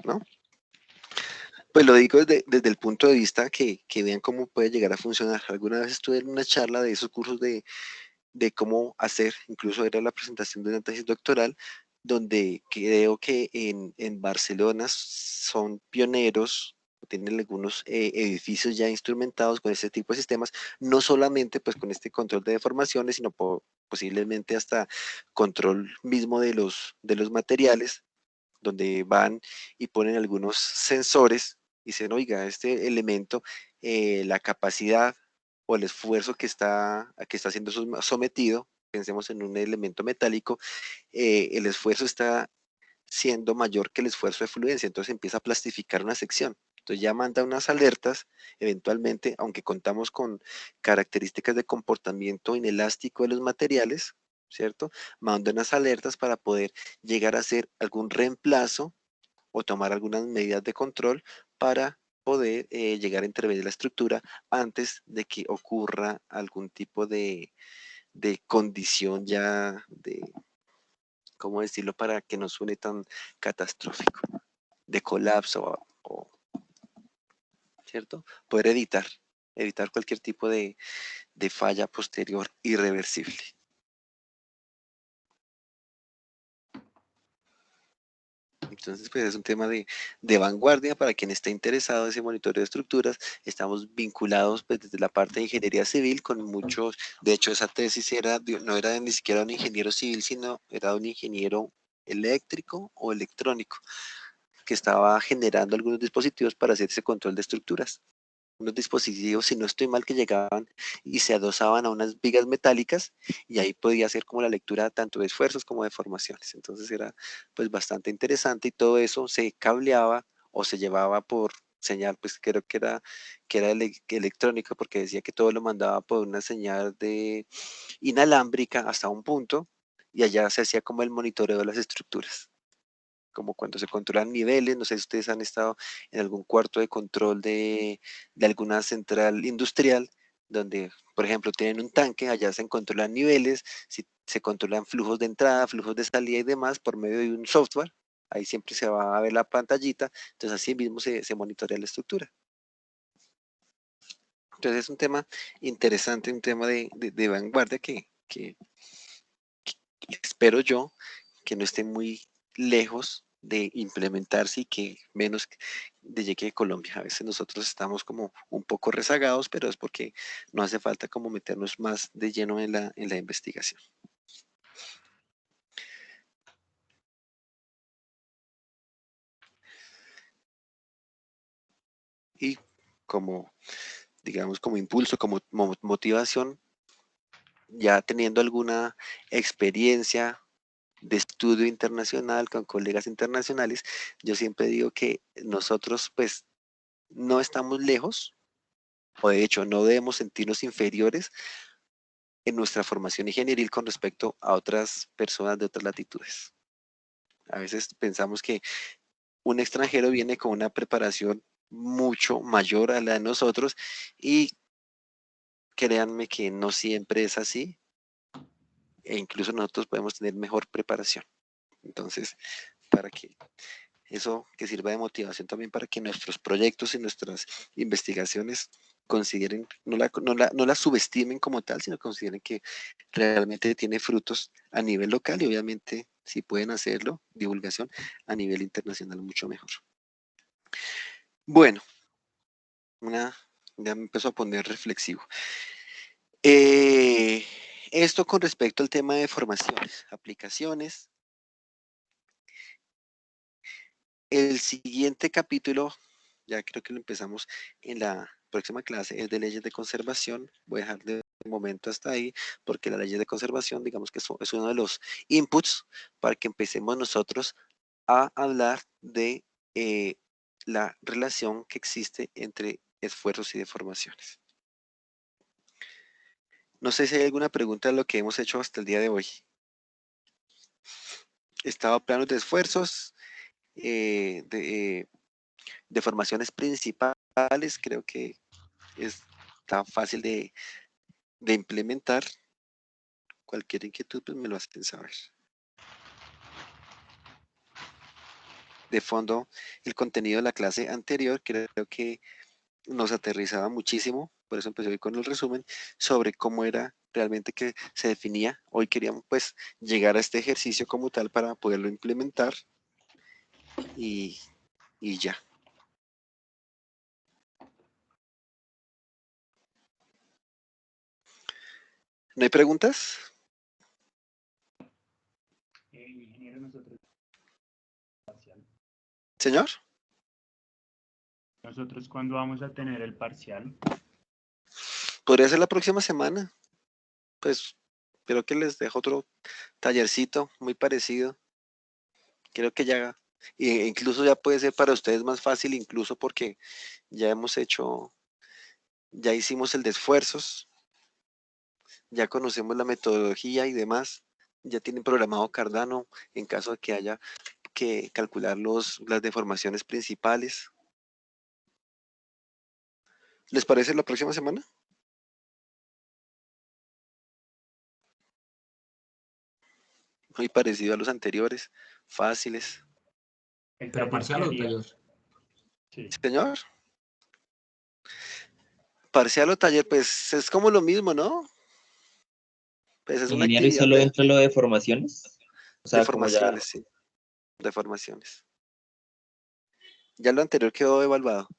[SPEAKER 1] ¿No? Pues lo digo desde el punto de vista que vean cómo puede llegar a funcionar. Alguna vez estuve en una charla de esos cursos de cómo hacer, incluso era la presentación de una tesis doctoral, donde creo que en Barcelona son pioneros, tienen algunos edificios ya instrumentados con este tipo de sistemas, no solamente pues con este control de deformaciones, sino posiblemente hasta control mismo de los materiales, donde van y ponen algunos sensores y dicen, oiga, este elemento, la capacidad o el esfuerzo a que está siendo sometido, pensemos en un elemento metálico, el esfuerzo está siendo mayor que el esfuerzo de fluencia, entonces empieza a plastificar una sección. Entonces ya manda unas alertas, eventualmente, aunque contamos con características de comportamiento inelástico de los materiales, ¿cierto? Manda unas alertas para poder llegar a hacer algún reemplazo o tomar algunas medidas de control para poder llegar a intervenir la estructura antes de que ocurra algún tipo de condición ya de, ¿cómo decirlo? Para que no suene tan catastrófico, de colapso, ¿cierto? Poder evitar cualquier tipo de falla posterior irreversible. Entonces, pues es un tema de vanguardia para quien esté interesado en ese monitoreo de estructuras. Estamos vinculados pues, desde la parte de ingeniería civil con muchos, de hecho esa tesis no era ni siquiera un ingeniero civil, sino era un ingeniero eléctrico o electrónico que estaba generando algunos dispositivos para hacer ese control de estructuras. Unos dispositivos, si no estoy mal, que llegaban y se adosaban a unas vigas metálicas y ahí podía hacer como la lectura tanto de esfuerzos como de formaciones. Entonces era pues bastante interesante y todo eso se cableaba o se llevaba por señal, pues creo que era electrónica porque decía que todo lo mandaba por una señal de inalámbrica hasta un punto y allá se hacía como el monitoreo de las estructuras, como cuando se controlan niveles, no sé si ustedes han estado en algún cuarto de control de alguna central industrial, donde, por ejemplo, tienen un tanque, allá se controlan niveles, si se controlan flujos de entrada, flujos de salida y demás por medio de un software, ahí siempre se va a ver la pantallita, entonces así mismo se monitorea la estructura. Entonces es un tema interesante, un tema de vanguardia que espero yo que no esté muy lejos de implementarse y que menos de llegue a Colombia. A veces nosotros estamos como un poco rezagados, pero es porque no hace falta como meternos más de lleno en la investigación. Y como, digamos, como impulso, como motivación, ya teniendo alguna experiencia de estudio internacional con colegas internacionales, yo siempre digo que nosotros pues no estamos lejos, o de hecho no debemos sentirnos inferiores en nuestra formación ingenieril con respecto a otras personas de otras latitudes. A veces pensamos que un extranjero viene con una preparación mucho mayor a la de nosotros y créanme que no siempre es así e incluso nosotros podemos tener mejor preparación. Entonces, para que eso que sirva de motivación también para que nuestros proyectos y nuestras investigaciones consideren, no la subestimen como tal, sino consideren que realmente tiene frutos a nivel local y obviamente si pueden hacerlo, divulgación a nivel internacional mucho mejor. Bueno, ya me empezó a poner reflexivo. Esto con respecto al tema de formaciones, aplicaciones. El siguiente capítulo, ya creo que lo empezamos en la próxima clase, es de leyes de conservación. Voy a dejar de momento hasta ahí, porque la ley de conservación, digamos que es uno de los inputs para que empecemos nosotros a hablar de la relación que existe entre esfuerzos y deformaciones. No sé si hay alguna pregunta de lo que hemos hecho hasta el día de hoy. Estaba planos de esfuerzos, deformaciones principales, creo que está fácil de implementar. Cualquier inquietud, pues me lo hacen saber. De fondo, el contenido de la clase anterior creo que nos aterrizaba muchísimo por eso empecé hoy con el resumen, sobre cómo era realmente que se definía. Hoy queríamos pues llegar a este ejercicio como tal para poderlo implementar y ya. ¿No hay preguntas?
[SPEAKER 2] Ingeniero, nosotros parcial.
[SPEAKER 1] Señor.
[SPEAKER 2] ¿Nosotros cuándo vamos a tener el parcial?
[SPEAKER 1] Podría ser la próxima semana. Pues creo que les dejo otro tallercito muy parecido. Creo que ya, incluso ya puede ser para ustedes más fácil, incluso porque ya ya hicimos el de esfuerzos, ya conocemos la metodología y demás, ya tienen programado Cardano en caso de que haya que calcular las deformaciones principales. ¿Les parece la próxima semana? Muy parecido a los anteriores, fáciles.
[SPEAKER 2] ¿El
[SPEAKER 3] ¿Pero
[SPEAKER 2] taller
[SPEAKER 3] parcial
[SPEAKER 2] qué
[SPEAKER 3] o
[SPEAKER 2] día?
[SPEAKER 3] taller?
[SPEAKER 2] Sí.
[SPEAKER 1] Señor, parcial o taller, pues es como lo mismo, ¿no? Pues es una
[SPEAKER 5] Ingeniero, ¿y
[SPEAKER 1] actividad
[SPEAKER 5] solo entra lo de formaciones? O
[SPEAKER 1] de
[SPEAKER 5] sea, como ya...
[SPEAKER 1] formaciones, sí, de formaciones. Ya lo anterior quedó evaluado.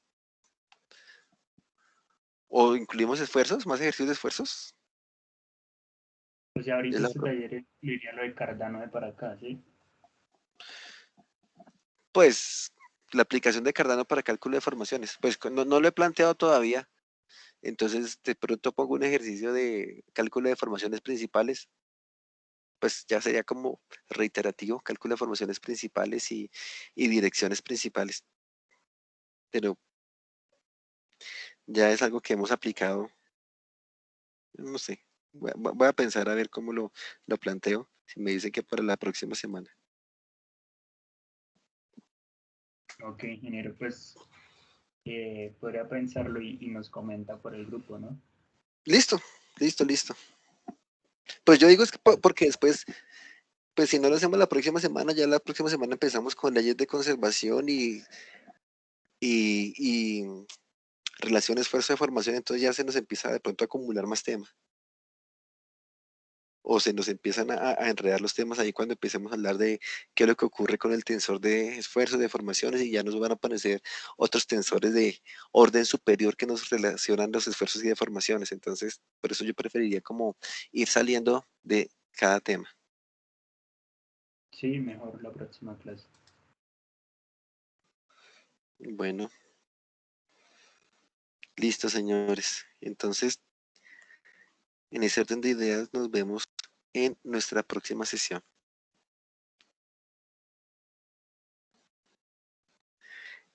[SPEAKER 1] ¿O incluimos esfuerzos, más ejercicios de esfuerzos?
[SPEAKER 2] O sea, ahorita
[SPEAKER 1] Es la
[SPEAKER 2] este taller incluiría lo de Cardano de para acá, ¿sí?
[SPEAKER 1] Pues la aplicación de Cardano para cálculo de formaciones. Pues no lo he planteado todavía. Entonces de pronto pongo un ejercicio de cálculo de formaciones principales. Pues ya sería como reiterativo, cálculo de formaciones principales y direcciones principales. Pero ya es algo que hemos aplicado. No sé. Voy a pensar a ver cómo lo planteo. Si me dice que para la próxima semana.
[SPEAKER 2] Ok, ingeniero, pues podría pensarlo y nos comenta por el grupo, ¿no?
[SPEAKER 1] Listo. Pues yo digo es que porque después, pues si no lo hacemos la próxima semana, ya la próxima semana empezamos con leyes de conservación y relación esfuerzo de formación, entonces ya se nos empieza de pronto a acumular más temas. O se nos empiezan a enredar los temas ahí cuando empecemos a hablar de qué es lo que ocurre con el tensor de esfuerzos de formaciones y ya nos van a aparecer otros tensores de orden superior que nos relacionan los esfuerzos y deformaciones. Entonces, por eso yo preferiría como ir saliendo de cada tema.
[SPEAKER 2] Sí, mejor la próxima clase.
[SPEAKER 1] Bueno, listo, señores. Entonces, en ese orden de ideas nos vemos en nuestra próxima sesión.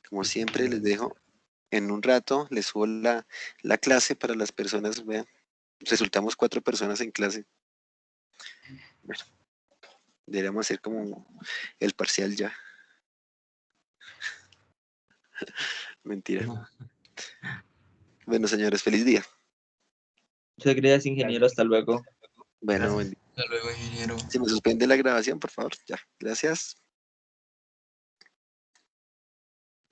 [SPEAKER 1] Como
[SPEAKER 2] Listo,
[SPEAKER 1] siempre, les
[SPEAKER 2] ingeniero.
[SPEAKER 1] dejo en un rato, les subo la clase para las personas, vean, resultamos 4 personas en clase. Bueno, deberíamos hacer como el parcial ya. Mentira.
[SPEAKER 3] No.
[SPEAKER 1] Bueno, señores, feliz día.
[SPEAKER 5] Muchas gracias, ingeniero. Hasta luego.
[SPEAKER 1] Bueno,
[SPEAKER 3] Hasta luego, ingeniero.
[SPEAKER 1] si me suspende la grabación, por favor. Ya, gracias.